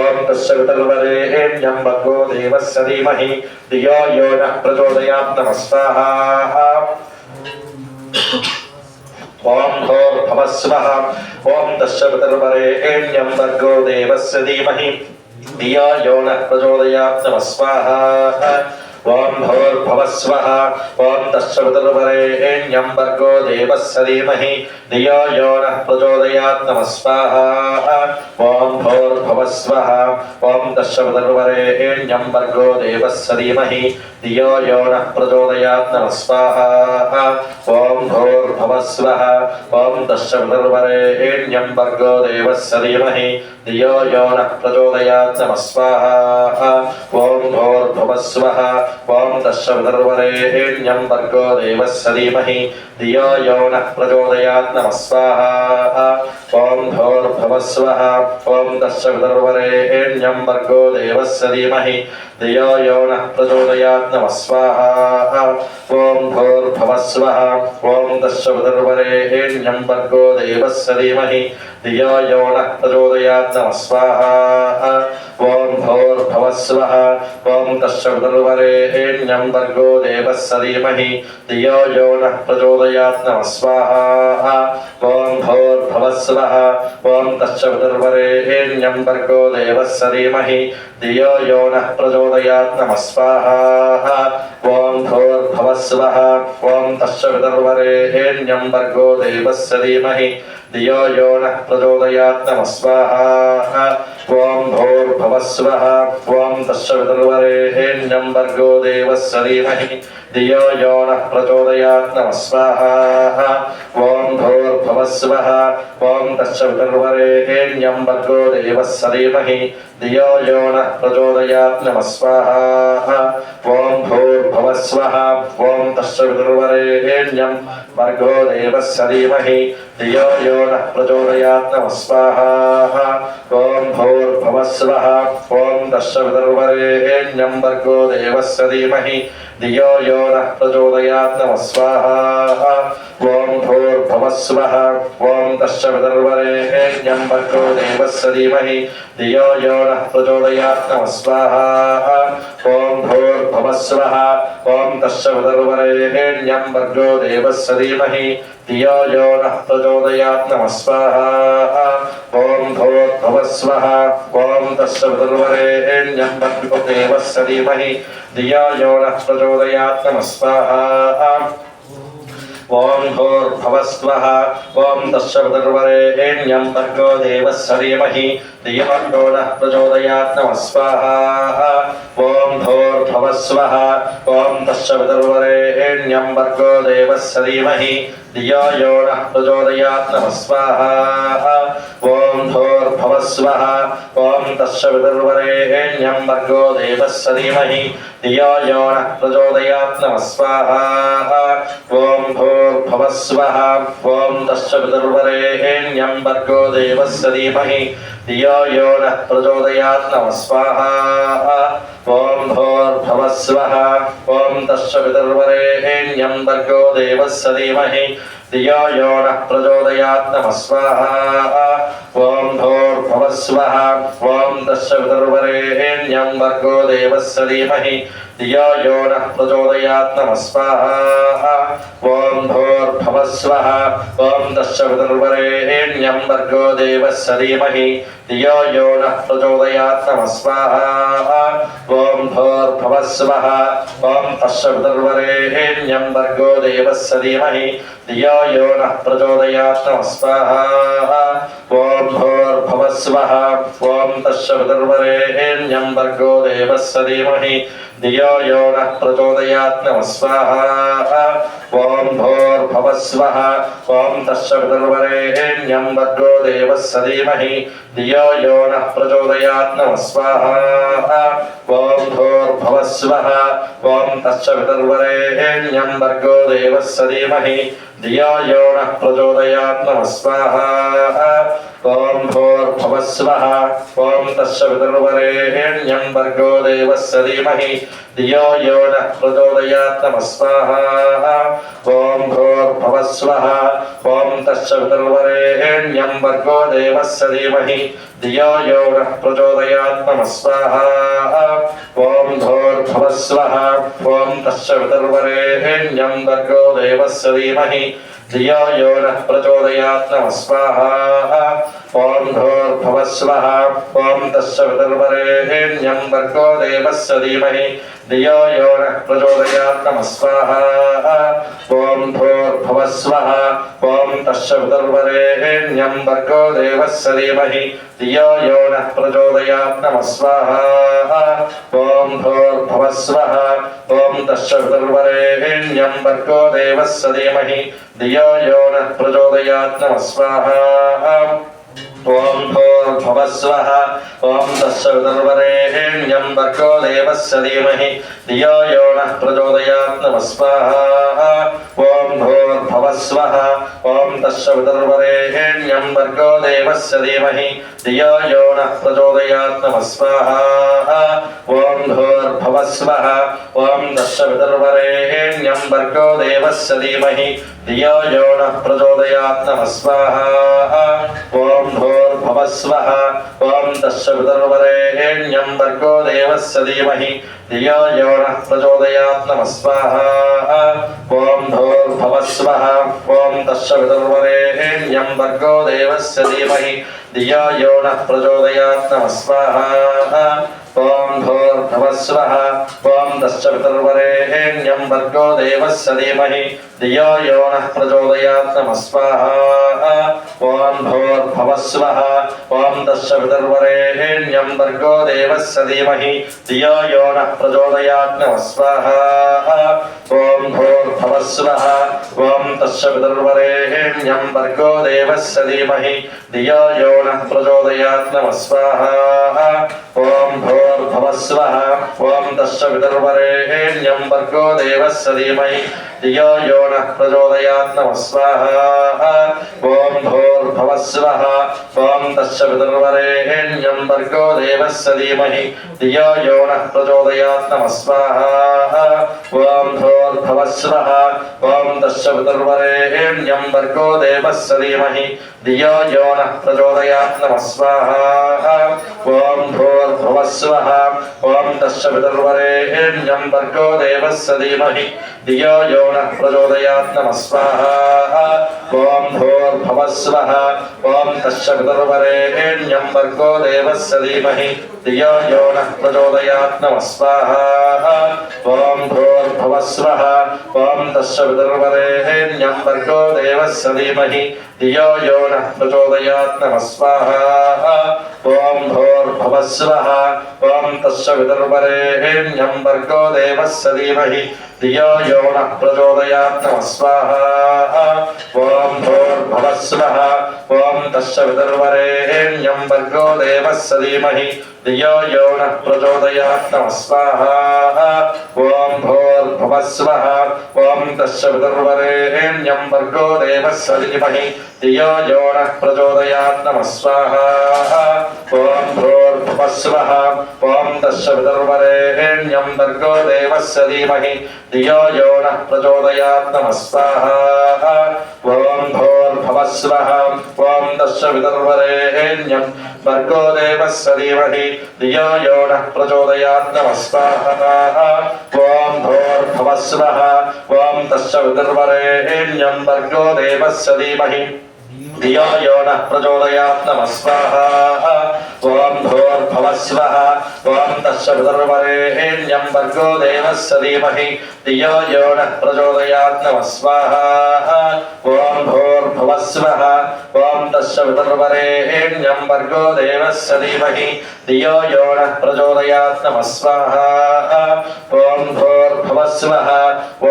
ॐ तस्य पितर्वरेण्यं भर्गो देवस्य धीमहि धियो यो नः प्रचोदयात् नमः स्वाहा ॐ भूर्भुवस्वः ॐ तस्य पितर्वरेण्यं भर्गो देवस्य धीमहि धियो यो नः प्रचोदयात् नमः स्वाहा ॐ भूर्भुवस्वः ॐ तस्य पितर्वरेण्यं भर्गो देवस्य धीमहि धियो यो नः प्रचोदयात् नमः स्वाहा ॐ भूर्भुवस्वः ॐ तस्य पितर्वरेण्यं भर्गो देवस्य धीमहि धियो यो नः प्रचोदयात् नमः स्वाहा ॐ भूर्भुवस्वः ॐ तस्य पितर्वरेण्यं भर्गो देवस्य धीमहि धियो यो नः प्रचोदयात् नमः स्वाहा ॐ भूर्भुवस्वः ॐ तस्य पितर्वरेण्यं भर्गो देवस्य धीमहि धियो यो नः प्रचोदयात् नमः स्वाहा ॐ भूर्भुवस्वः ॐ तस्य पितर्वरेण्यं भर्गो देवस्य धीमहि धियो यो नः प्रचोदयात् नमः स्वाहा ॐ भूर्भुवस्वः ॐ तस्य पितर्वरेण्यं भर्गो देवस्य धीमहि धियो यो नः प्रचोदयात् नमः स्वाहा ॐ भूर्भुवस्वः ॐ तस्य पितर्वरेण्यं भर्गो देवस्य धीमहि धियो यो नः प्रचोदयात् नमः स्वाहा ॐ भूर्भुवस्वः ॐ तस्य पितर्वरेण्यं भर्गो देवस्य धीमहि धियो यो नः प्रचोदयात् नमः स्वाहा ॐ भूर्भुवस्वः ॐ तस्य पितर्वरेण्यं भर्गो देवस्य धीमहि धियो यो नः प्रचोदयात् नमः स्वाहा ॐ भूर्भुवस्वः ॐ तस्य पितर्वरेण्यं भर्गो देवस्य धीमहि धियो यो नः प्रचोदयात् नमः स्वाहा ॐ भूर्भुवस्वः भवस्वः ॐ तस्य पितर्वरेण्यं भर्गो देवस्य धीमहि धियो यो नः प्रचोदयात् नमः स्वाहा ॐ भूर्भुवस्वः ॐ तस्य पितर्वरेण्यं भर्गो देवस्य धीमहि धियो यो नः प्रचोदयात् नमः स्वाहा ॐ भूर्भुवस्वः ॐ तस्य पितर्वरेण्यं भर्गो देवस्य धीमहि धियो यो नः प्रचोदयात् नमः स्वाहा ॐ भूर्भुवस्वः ॐ तस्य पितर्वरेण्यं भर्गो देवस्य धीमहि धियो यो नः प्रचोदयात् नमः स्वाहा ॐ भूर्भुवस्वः ॐ तस्य पितर्वरेण्यं भर्गो देवस्य धीमहि धियो यो नः प्रचोदयात् नमः स्वाहा ॐ भूर्भुवस्वः ॐ तस्य पितर्वरेण्यं भर्गो देवस्य धीमहि धियो यो नः प्रचोदयात् नमः स्वाहा ॐ भूर्भुवस्वः ॐ तस्य पितर्वरेण्यं भर्गो देवस्य धीमहि धियो यो नः प्रचोदयात् नमः स्वाहा ॐ भूर्भुवस्वः ॐ तस्य पितर्वरेण्यं भर्गो देवस्य धीमहि धियो यो नः प्रचोदयात् नमः स्वाहा ॐ भूर्भुवस्वः ॐ तस्य पितर्वरेण्यं भर्गो देवस्य धीमहि धियो यो नः प्रचोदयात् नमः स्वाहा ॐ भूर्भुवस्वः ॐ तस्य पितर्वरेण्यं भर्गो देवस्य धीमहि धियो यो नः प्रचोदयात् नमः स्वाहा ॐ भूर्भुवस्वः ॐ तस्य पितर्वरेण्यं भर्गो देवस्य धीमहि धियो यो नः प्रचोदयात् नमः स्वाहा ॐ भूर्भुवस्वः ॐ तस्य पितर्वरेण्यं भर्गो देवस्य धीमहि धियो यो नः प्रचोदयात् नमः स्वाहा ॐ भूर्भुवस्वः ॐ तस्य पितर्वरेण्यं भर्गो देवस्य धीमहि धियो यो नः प्रचोदयात् नमः स्वाहा ॐ भूर्भुवस्वः ॐ तस्य पितर्वरेण्यं भर्गो देवस्य धीमहि धियो यो नः प्रचोदयात् नमः स्वाहा ॐ भूर्भुवस्वः ॐ तस्य पितर्वरेण्यं भर्गो देवस्य धीमहि धियो यो नः प्रचोदयात् नमः स्वाहा ॐ भूर्भुवस्वः ॐ तस्य पितर्वरेण्यं भर्गो देवस्य धीमहि धियो यो नः प्रचोदयात् नमः स्वाहा ॐ भूर्भुवस्वः ॐ तस्य पितर्वरेण्यं भर्गो देवस्य धीमहि धियो यो नः प्रचोदयात् नमः स्वाहा ॐ भूर्भुवस्वः ॐ तस्य पितर्वरेण्यं भर्गो देवस्य धीमहि धियो यो नः प्रचोदयात् नमः स्वाहा ॐ भूर्भुवस्वः ॐ तस्य पितर्वरेण्यं भर्गो देवस्य धीमहि धियो यो नः प्रचोदयात् नमः स्वाहा ॐ भूर्भुवस्वः ॐ तस्य पितर्वरेण्यं भर्गो देवस्य धीमहि धियो यो नः प्रचोदयात् नमः स्वाहा ॐ भूर्भुवस्वः ॐ तस्य पितर्वरेण्यं भर्गो देवस्य धीमहि धियो यो नः प्रचोदयात् नमः स्वाहा ॐ भूर्भुवस्वः ॐ तस्य पितर्वरेण्यं भर्गो देवस्य धीमहि धियो यो नः प्रचोदयात् नमः स्वाहा ॐ भूर्भुवस्वः ॐ तस्य पितर्वरेण्यं भर्गो देवस्य धीमहि धियो यो नः प्रचोदयात् नमः स्वाहा ॐ भूर्भुवस्वः ॐ तस्य पितर्वरेण्यं भर्गो देवस्य धीमहि धियो यो नः प्रचोदयात् नमः स्वाहा ॐ भूर्भुवस्वः ॐ तस्य पितर्वरेण्यं भर्गो देवस्य धीमहि धियो यो नः प्रचोदयात् नमः स्वाहा ॐ भूर्भुवस्वः ॐ तस्य पितर्वरेण्यं भर्गो देवस्य धीमहि धियो यो नः प्रचोदयात् नमः स्वाहा ॐ भूर्भुवस्वः ॐ तस्य पितर्वरेण्यं भर्गो देवस्य धीमहि धियो यो नः प्रचोदयात् नमः स्वाहा ॐ भूर्भुवस्वः ॐ तस्य पितर्वरेण्यं भर्गो देवस्य धीमहि धियो यो नः प्रचोदयात् नमः स्वाहा ॐ भूर्भुवस्वः ॐ तस्य पितर्वरेण्यं भर्गो देवस्य धीमहि धियो यो नः प्रचोदयात् नमः स्वाहा ॐ भूर्भुवस्वः ॐ तस्य पितर्वरेण्यं भर्गो देवस्य धीमहि धियो यो नः प्रचोदयात् नमः स्वाहा ॐ भूर्भुवस्वः ॐ तस्य पितर्वरेण्यं भर्गो देवस्य धीमहि धियो यो नः प्रचोदयात् नमः स्वाहा ॐ भूर्भुवस्वः ॐ तस्य पितर्वरेण्यं भर्गो देवस्य धीमहि धियो यो नः प्रचोदयात् नमः स्वाहा ॐ भूर्भुवस्वः ॐ तस्य पितर्वरेण्यं भर्गो देवस्य धीमहि धियो यो नः प्रचोदयात् नमः स्वाहा ॐ भूर्भुवस्वः ॐ तस्य पितर्वरेण्यं भर्गो देवस्य धीमहि धियो यो नः प्रचोदयात् नमः स्वाहा ॐ भूर्भुवस्वः ॐ तस्य पितर्वरेण्यं भर्गो देवस्य धीमहि धियो यो नः प्रचोदयात् नमः स्वाहा ॐ भूर्भुवस्वः ॐ तस्य पितर्वरेण्यं भर्गो देवस्य धीमहि धियो यो नः प्रचोदयात् नमः स्वाहा ॐ भूर्भुवस्वः ॐ तस्य पितर्वरेण्यं भर्गो देवस्य धीमहि धियो यो नः प्रचोदयात् नमः स्वाहा ॐ भूर्भुवस्वः ॐ तस्य पितर्वरेण्यं भर्गो देवस्य धीमहि धियो यो नः प्रचोदयात् नमः स्वाहा ॐ भूर्भुवस्वः ॐ तस्य पितर्वरेण्यं भर्गो देवस्य धीमहि धियो यो नः प्रचोदयात् नमः स्वाहा ॐ भूर्भुवस्वः ॐ तस्य पितर्वरेण्यं भर्गो देवस्य धीमहि धियो यो नः प्रचोदयात् नमः स्वाहा ॐ भूर्भुवस्वः ॐ तस्य पितर्वरेण्यं भर्गो देवस्य धीमहि धियो यो नः प्रचोदयात् नमः स्वाहा ॐ भूर्भुवस्वः ॐ तस्य पितर्वरेण्यं भर्गो देवस्य धीमहि धियो यो नः प्रचोदयात् नमः स्वाहा ॐ भूर्भुवस्वः ॐ तस्य पितर्वरेण्यं भर्गो देवस्य धीमहि धियो यो नः प्रचोदयात् नमः स्वाहा ॐ भूर्भुवस्वः ॐ तस्य पितर्वरेण्यं भर्गो देवस्य धीमहि धियो यो नः प्रचोदयात् नमः स्वाहा ॐ भूर्भुवस्वः ॐ तस्य पितर्वरेण्यं भर्गो देवस्य धीमहि धियो यो नः प्रचोदयात् नमः स्वाहा ॐ भूर्भुवस्वः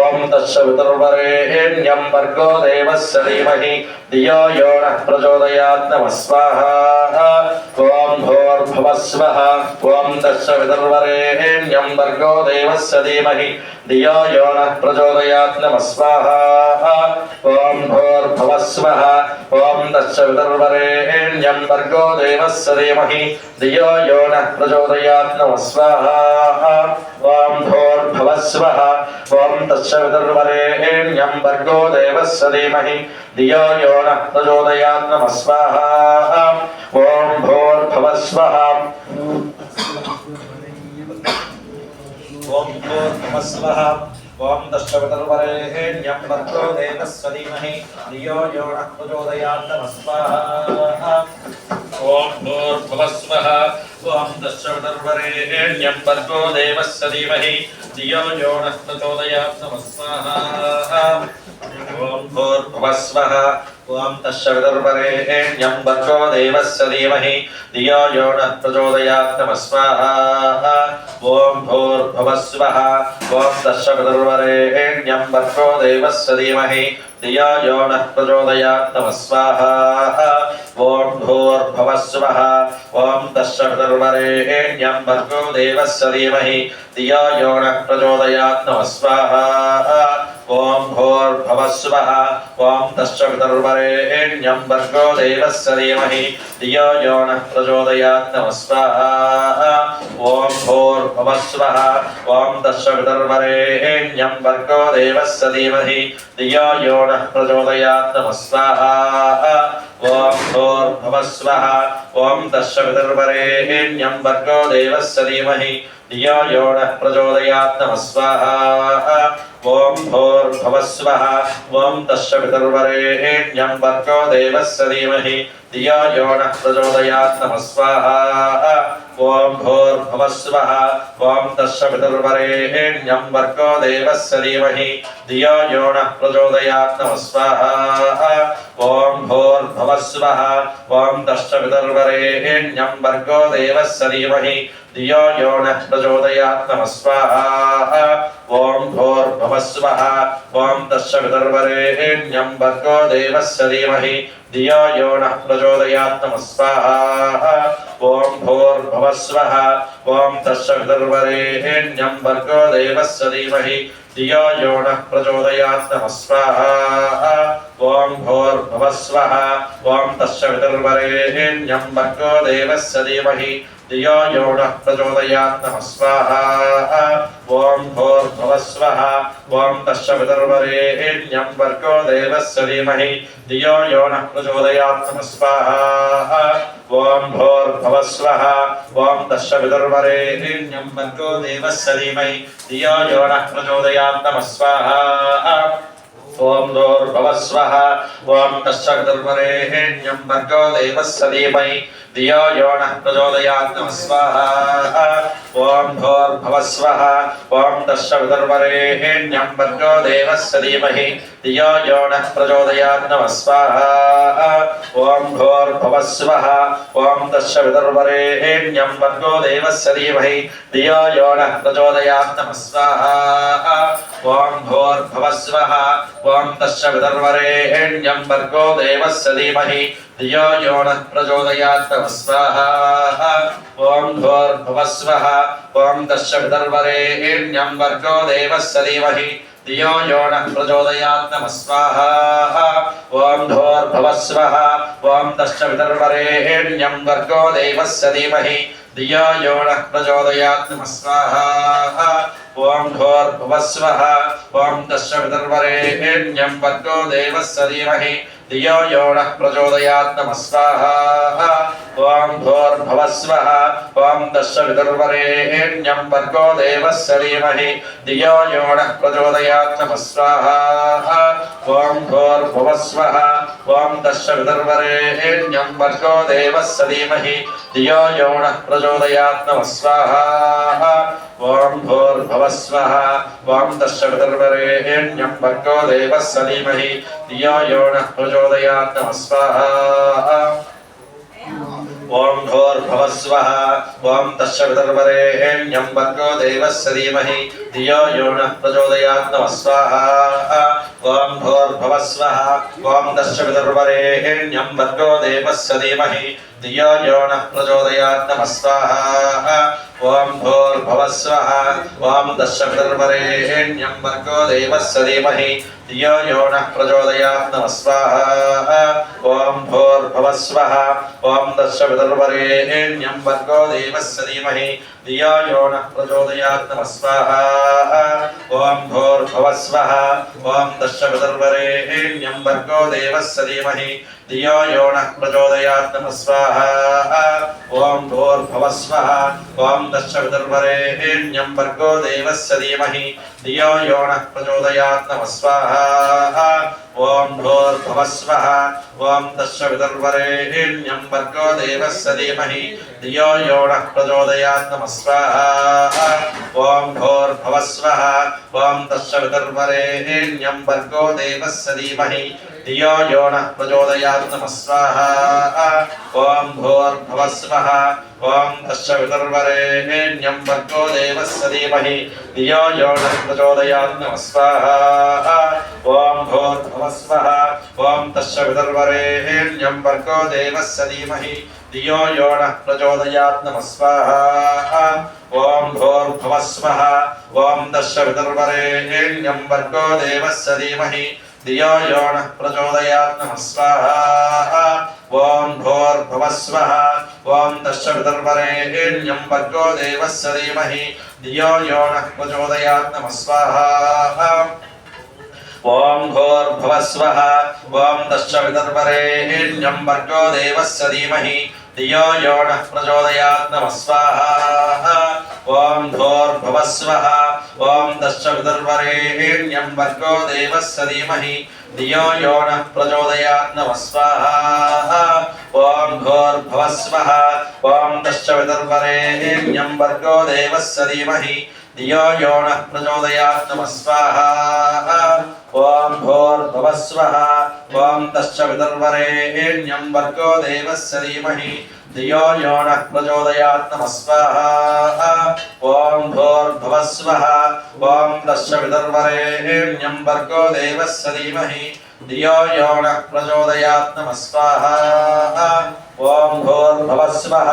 ॐ तस्य पितर्वरेण्यं भर्गो देवस्य धीमहि धियो यो नः प्रचोदयात् नमः स्वाहा ॐ भूर्भुवस्वः ॐ तस्य पितर्वरेण्यं भर्गो देवस्य धीमहि धियो यो नः प्रचोदयात् नमः स्वाहा ॐ भूर्भुवस्वः ॐ तस्य पितर्वरेण्यं भर्गो देवस्य धीमहि धियो यो नः प्रचोदयात् नमः स्वाहा ॐ भूर्भुवस्वः ॐ तस्य पितर्वरेण्यं भर्गो देवस्य धीमहि धियो यो नः प्रचोदयात् नमः स्वाहा ॐ भूर्भुवस्वः ॐ भूर्भुवस्वः ॐ तस्य पितर्वरेण्यं भर्गो देवस्य धीमहि धियो यो नः प्रचोदयात् नमः स्वाहा ॐ भूर्भुवस्वः ॐ तस्य पितर्वरेण्यं भर्गो देवस्य धीमहि धियो यो नः प्रचोदयात् नमः स्वाहा ॐ भूर्भुवस्वः ॐ तस्य पितर्वरेण्यं भर्गो देवस्य धीमहि धियो यो नः प्रचोदयात् नमः स्वाहा ॐ भूर्भुवस्वः ॐ तस्य पितर्वरेण्यं भर्गो देवस्य धीमहि धियो यो नः प्रचोदयात् नमः स्वाहा ॐ भूर्भुवस्वः ॐ तस्य पितर्वरेण्यं भर्गो देवस्य धीमहि धियो यो नः प्रचोदयात् नमः स्वाहा ॐ भूर्भुवस्वः ॐ तस्य पितर्वरेण्यं भर्गो देवस्य धीमहि धियो यो नः प्रचोदयात् नमः स्वाहा ॐ भूर्भुवस्वः ॐ तस्य पितर्वरेण्यं भर्गो देवस्य धीमहि धियो यो नः प्रचोदयात् नमः स्वाहा ॐ भूर्भुवस्वः ॐ तस्य पितर्वरेण्यं भर्गो देवस्य धीमहि धियो यो नः प्रचोदयात् नमः स्वाहा ॐ भूर्भुवस्वः ॐ तस्य पितर्वरेण्यं भर्गो देवस्य धीमहि धियो यो नः प्रचोदयात् नमः स्वाहा ॐ भूर्भुवस्वः ॐ तस्य पितर्वरेण्यं भर्गो देवस्य धीमहि धियो यो नः प्रचोदयात् नमः स्वाहा ॐ भूर्भुवस्वः ॐ तस्य पितर्वरेण्यं भर्गो देवस्य धीमहि धियो यो नः प्रचोदयात् नमः स्वाहा ॐ भूर्भुवस्वः ॐ तस्य पितर्वरेण्यं भर्गो देवस्य धीमहि धियो यो नः प्रचोदयात् नमः स्वाहा ॐ भूर्भुवस्वः ॐ तस्य पितर्वरेण्यं भर्गो देवस्य धीमहि धियो यो नः प्रचोदयात् नमः स्वाहा ॐ भूर्भुवस्वः ॐ तस्य पितर्वरेण्यं भर्गो देवस्य धीमहि धियो यो नः प्रचोदयात् नमः स्वाहा ॐ भूर्भुवस्वः ॐ तस्य पितर्वरेण्यं भर्गो देवस्य धीमहि धियो यो नः प्रचोदयात् नमः स्वाहा ॐ भूर्भुवस्वः ॐ तस्य पितर्वरेण्यं भर्गो देवस्य धीमहि धियो यो नः प्रचोदयात् नमः स्वाहा ॐ भूर्भुवस्वः ॐ तस्य पितर्वरेण्यं भर्गो देवस्य धीमहि धियो यो नः प्रचोदयात् नमः स्वाहा ॐ भूर्भुवस्वः ॐ तस्य पितर्वरेण्यं भर्गो देवस्य धीमहि धियो यो नः प्रचोदयात् नमः स्वाहा ॐ भूर्भुवस्वः ॐ तस्य पितर्वरेण्यं भर्गो देवस्य धीमहि धियो यो नः प्रचोदयात् नमः स्वाहा ॐ भूर्भुवस्वः ॐ तस्य पितर्वरेण्यं भर्गो देवस्य धीमहि धियो यो नः प्रचोदयात् नमः स्वाहा ॐ भूर्भुवस्वः ॐ तस्य पितर्वरेण्यं भर्गो देवस्य धीमहि धियो यो नः प्रचोदयात् नमः स्वाहा ॐ भूर्भुवस्वः ॐ तस्य पितर्वरेण्यं भर्गो देवस्य धीमहि धियो यो नः प्रचोदयात् नमः स्वाहा ॐ भूर्भुवस्वः ॐ तस्य पितर्वरेण्यं भर्गो देवस्य धीमहि धियो यो नः प्रचोदयात् नमः स्वाहा ॐ भूर्भुवस्वः ॐ तस्य पितर्वरेण्यं भर्गो देवस्य धीमहि धियो यो नः प्रचोदयात् नमः स्वाहा ॐ भूर्भुवस्वः ॐ तस्य पितर्वरेण्यं भर्गो देवस्य धीमहि धियो यो नः प्रचोदयात् नमः स्वाहा ॐ भूर्भुवस्वः ॐ तस्य पितर्वरेण्यं भर्गो देवस्य धीमहि धियो यो नः प्रचोदयात् नमः स्वाहा ॐ भूर्भुवस्वः ॐ तस्य पितर्वरेण्यं भर्गो देवस्य धीमहि धियो यो नः प्रचोदयात् नमः स्वाहा ॐ भूर्भुवस्वः ॐ तस्य पितर्वरेण्यं भर्गो देवस्य धीमहि धियो यो नः प्रचोदयात् नमः स्वाहा ॐ भूर्भुवस्वः ॐ तस्य पितर्वरेण्यं भर्गो देवस्य धीमहि धियो यो नः प्रचोदयात् नमः स्वाहा ॐ भूर्भुवस्वः ॐ तस्य पितर्वरेण्यं भर्गो देवस्य धीमहि धियो यो नः प्रचोदयात् नमः स्वाहा ॐ भूर्भुवस्वः ॐ तस्य पितर्वरेण्यं भर्गो देवस्य धीमहि धियो यो नः प्रचोदयात् नमः स्वाहा ॐ भूर्भुवस्वः ॐ तस्य पितर्वरेण्यं भर्गो देवस्य धीमहि धियो यो नः प्रचोदयात् नमः स्वाहा ॐ भूर्भुवस्वः ॐ तस्य पितर्वरेण्यं भर्गो देवस्य धीमहि धियो यो नः प्रचोदयात् नमः स्वाहा ॐ भूर्भुवस्वः ॐ तस्य पितर्वरेण्यं भर्गो देवस्य धीमहि धियो यो नः प्रचोदयात् नमः स्वाहा ॐ भूर्भुवस्वः ॐ तस्य पितर्वरेण्यं भर्गो देवस्य धीमहि धियो यो नः प्रचोदयात् नमः स्वाहा ॐ भूर्भुवस्वः ॐ तस्य पितर्वरेण्यं भर्गो देवस्य धीमहि धियो यो नः प्रचोदयात् नमः स्वाहा ॐ भूर्भुवस्वः ॐ तस्य पितर्वरेण्यं भर्गो देवस्य धीमहि धियो यो नः प्रचोदयात् नमः स्वाहा ॐ भूर्भुवस्वः ॐ तस्य पितर्वरेण्यं भर्गो देवस्य धीमहि धियो यो नः प्रचोदयात् नमः स्वाहा ॐ भूर्भुवस्वः ॐ तस्य पितर्वरेण्यं भर्गो देवस्य धीमहि धियो यो नः प्रचोदयात् नमः स्वाहा ఓం భూర్భువస్వః ఓం తస్సవితుర్వరేణ్యం భర్గో దేవస్య ధీమహి ధియో యో నః ప్రచోదయాత్ నమః స్వాహా ఓం భూర్భువస్వః ఓం తస్సవితుర్వరేణ్యం భర్గో దేవస్య ధీమహి ధియో యో నః ప్రచోదయాత్ నమః స్వాహా ఓం భూర్భువస్వః ఓం తస్సవితుర్వరేణ్యం భర్గో దేవస్య ధీమహి ధియో యో నః ప్రచోదయాత్ నమః స్వాహా ఓం భూర్భువస్వః ఓం తస్సవితుర్వరేణ్యం భర్గో దేవస్య ధీమహి ధియో యో నః ప్రచోదయాత్ నమః స్వాహా ఓం భూర్భువస్వః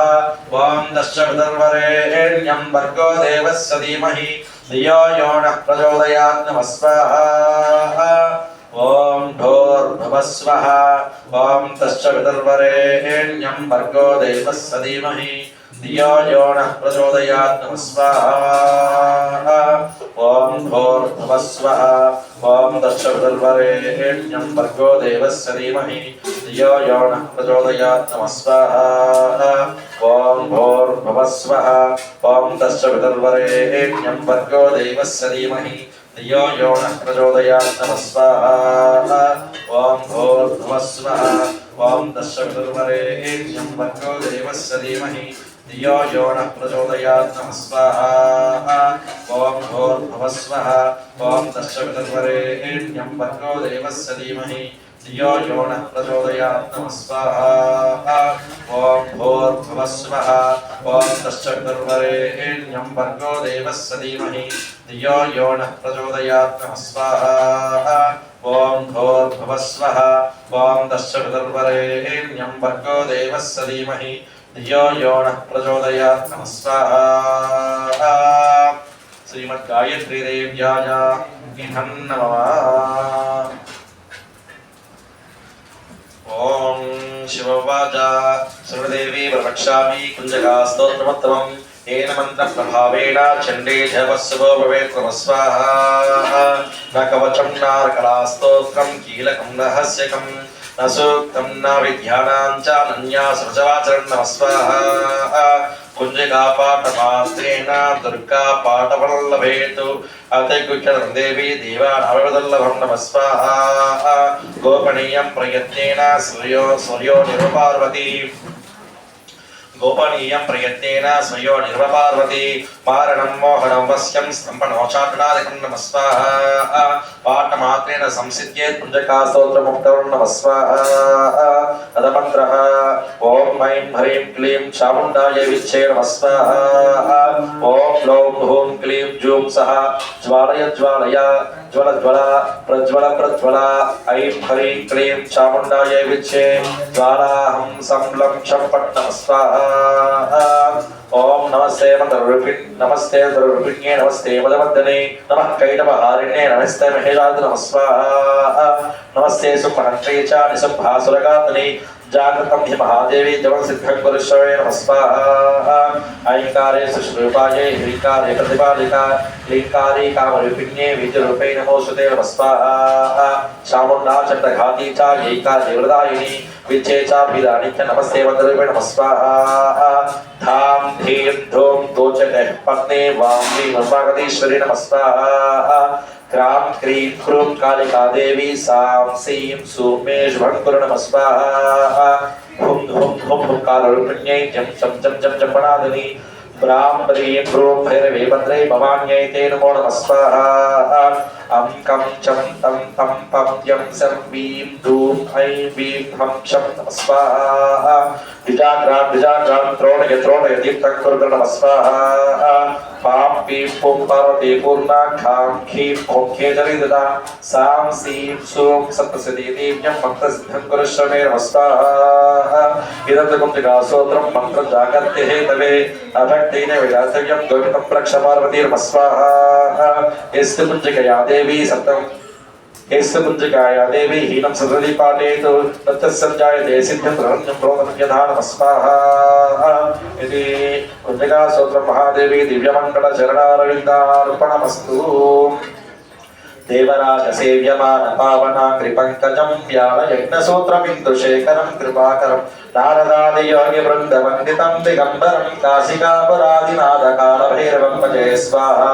ఓం తస్సవితుర్వరేణ్యం భర్గో దేవస్య ధీమహి ధియో యో నః ప్రచోదయాత్ నమః స్వాహా ఓం భూర్భువస్వః ఓం తస్సవితుర్వరేణ్యం భర్గో దేవస్య ధీమహి ధియో యో నః ప్రచోదయాత్ నమః స్వాహా ఓం భూర్భువస్వః ఓం తస్సవితుర్వరేణ్యం భర్గో దేవస్య ధీమహి ధియో యో నః ప్రచోదయాత్ నమః స్వాహా ఓం భూర్భువస్వః ఓం తస్సవితుర్వరేణ్యం భర్గో దేవస్య ధీమహి ధియో యో నః ప్రచోదయాత్ నమః స్వాహా ఓం భూర్భువస్వః ఓం తస్సవితుర్వరేణ్యం భర్గో దేవస్య ధీమహి ధియో యో నః ప్రచోదయాత్ నమః స్వాహా ఓం భూర్భువస్వః ఓం తస్సవితుర్వరేణ్యం భర్గో దేవస్య ధీమహి ధియో యో నః ప్రచోదయాత్ నమః స్వాహా ఓం భూర్భువస్వః ఓం తస్సవితుర్వరేణ్యం భర్గో దేవస్య ధీమహి ధియో యో నః ప్రచోదయాత్ నమః స్వాహా ఓం భూర్భువస్వః ఓం తస్సవితుర్వరేణ్యం భర్గో దేవస్య ధీమహి ధియో యో నః ప్రచోదయాత్ నమః స్వాహా శ్రీమద్ గాయత్రీ దేవ్యాయ నమః ఓం శివవాచ సర్వదేవీ ప్రవక్ష్యామి కుంజగా స్తోత్రముత్తమం ఏన మంత్ర ప్రభావేణ చండే జపస్సువో భవేత్ నమః స్వాహా న కవచం నారకళా స్తోత్రం కీలకం రహస్యకం న సూక్తం న విద్యానాం చ అనన్యా సృజవాచరణం నమః స్వాహా కుంజగా పాఠమాత్రేణ దుర్గా పాఠవల్లభేతు అతిగుచ్చరం దేవి దేవానావదల్లభం నమః స్వాహా గోపనీయం ప్రయత్నేన సూర్యో నిరుపార్వతి గోపనీయం ప్రయత్నేన స్వయో నిర్వపార్వతి మారణం మోహనం వశ్యం స్తంభనోచాటనాదికం నమః స్వాహా పాఠమాత్రేణ సంసిద్ధ్యేత్ పుంజకా స్తోత్రముక్తం నమః స్వాహా తదమంత్రః ఓం ఐం హ్రీం క్లీం చాముండాయ విచ్చే నమః స్వాహా ఓం గ్లౌం హూం క్లీం జూం సహ జ్వాలయ జ్వాలయ జ్వల జ్వల ప్రజ్వల ప్రజ్వల ఐం హ్రీం క్లీం చాముండాయ విచ్చే జ్వాలాహం సంలం చంపట్ నమః స్వాహా ఓం నమస్తే నమస్తే దుర్విణ్యే నమస్తే మదవర్ధనే నమః కైటవహారిణ్యే నమస్తే మహేషాది నమః స్వాహా నమస్తే సుమహంత్రే చ నిశంభాసురగాతనే జాగృతం హి మహాదేవి జవం సిద్ధం కురుష్వే నమః స్వాహా ఐంకారే సుశ్రూపాయే హ్రీంకారే ప్రతిపాదికా లీంకారే కామరూపిణ్యే విద్యురూపే నమోస్తుతే నమః స్వాహా చాముండా చంద్రఘాతి చ ఏకాదే వరదాయిని విచ్చే చ పీదాని చ నమస్తే మంత్రరూపే నమః స్వాహా ధాం ధీం ధూం దోచకః పత్నే వాం హ్రీం ఉమాగతీశ్వరి నమః స్వాహా క్రాం క్రీం క్రూం కాళికా దేవి సాం సీం సూమే శుభంకురు నమః స్వాహా హుం హుం హుం హుం కాలరూపిణ్యై జం జం జం జం జంపనాదిని బ్రాం హ్రీం క్రూం భైరవే భద్రే భవాన్యై తే నమో నమః స్వాహా అం కం చం తం తం పం యం సం వీం ధూం ఐం వీం హం శం నమః స్వాహా ద్విజాగ్రాం త్రోణయ దీప్తం కురు నమః స్వాహా పాం పీం పుం పార్వతీ పూర్ణా ఖాం ఖీం ఓం ఖేజరి దదా సాం సీం సూం సప్తసతీ దేవ్యం భక్తసిద్ధం కురుష్వమే నమః స్వాహా ఇదంతకం జిగాసోత్రం మంత్రం జాగర్తే హేతవే అభక్తేన విదాతవ్యం గోవితం ప్రక్ష పార్వతీ నమః స్వాహా యస్య పుంజికయా దేవి సప్తం यस्य पुंजिकाया देवी हीनं सदति पाठयतु तत्सञ्जायते सिद्धं प्रहन्यं प्रोदनं यथा नमः स्वाहा इति पुंजिका स्तोत्रं महादेवी दिव्यमण्डलचरणारविन्दार्पणमस्तु దేవరాజ సేవ్యమాన పావన కృపంకజం వ్యాళ యజ్ఞసూత్రమిందుశేఖరం కృపాకరం నారదాది యోగి బృంద వందితం దిగంబరం కాశికాపురాదినాథ కాల భైరవం భజే స్వాహా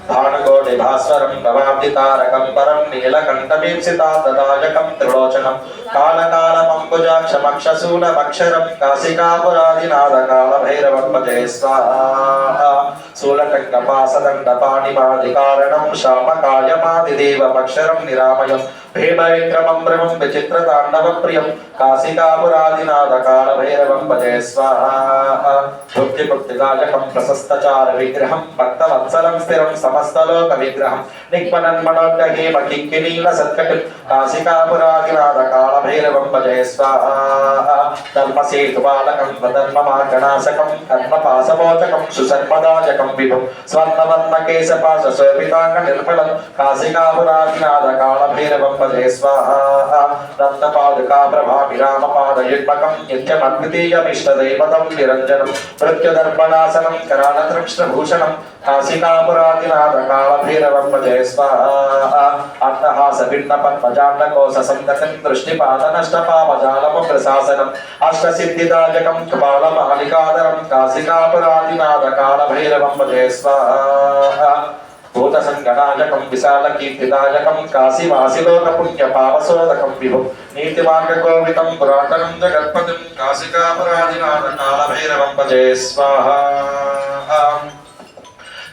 భానుకోటి భాస్వరం భవాబ్ది తారకం పరం నీలకంఠమీప్సితాదాయకం త్రిలోచనం కాలకాలమంబుజాక్షమక్షశూలమక్షరం కాశికాపురాదినాథ కాల భైరవం భజే స్వాహా శూలకంకపాసదండపాణిమాదికారణం శ్యామకాయమాదిదేవమక్షరం నిరామయం భీమ విక్రమం బ్రహ్మం విచిత్రతాండవ ప్రియం కాశికాపురాదినాథ కాల భైరవం భజే స్వాహా భుక్తిముక్తిదాయకం ప్రశస్తచార విగ్రహం భక్తవత్సలం స్థిరం సమస్తలోక విగ్రహం నిక్మనన్మనోగ్రహేమ కింకినీల సత్కటిం కాశికాపురాదినాథ కాల భైరవం భజే స్వాహా ధర్మసేతుబాలకం స్వధర్మమార్గనాశకం కర్మపాశమోచకం సుసర్పదాయకం విభుం స్వర్ణవర్ణకేశపాశోభితాంగ నిర్మలం కాశికాపురాదినాథ కాల భైరవం భజే స్వాహా రత్నపాదుకా ప్రభాభిరామపాదయుగ్మకం నిత్యమద్వితీయమిష్టదైవతం నిరంజనం మృత్యుదర్పణాసనం కరాళతృష్ణభూషణం కాశికాపురాదినాథ కాల భైరవం భజే స్వాహా అట్టహాస భిన్న పద్మజాండకోశ సంతకం దృష్టిపాదనష్టపావజాలము ప్రశాసనం అష్టసిద్ధిదాయకం కపాలమాలికాదరం కాశికాపురాదినాథ కాల భైరవం భజే స్వాహా భూతసంగణాయకం విశాలకీర్తిదాయకం కాశీవాసిలోక పుణ్య పావసోదకం విభుం నీతిమార్గకోవితం పురాతనం జగత్పతిం కాశికాపురాదినాథ కాల భైరవం భజే స్వాహా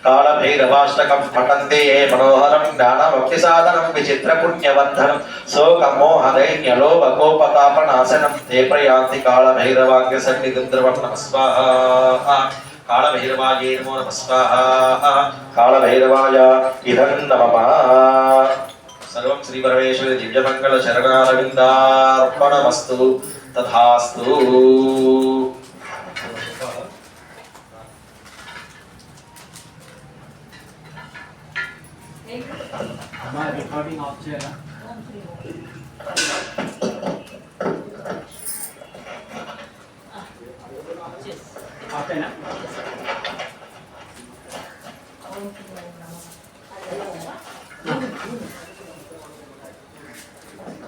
కాళభైరవాష్టకం పఠంతే ఏ మనోహరం జ్ఞానభక్తి సాధనం విచిత్ర పుణ్యవర్ధనం శోకమోహదైన్యలోభకోపతాపనాశనం తే ప్రయాంతి కాళభైరవాగ్య సన్నిధిం ధ్రువం నమః స్వాహా కాళభైరవాయ నమో నమః స్వాహా కాళభైరవాయ ఇదం నమః సర్వం శ్రీ పరమేశ్వరి దివ్యమంగళ శరణారవిందార్పణమస్తు తథాస్తు రికార్డింగ్ ఆఫ్ చేయాలా ఆఫేనా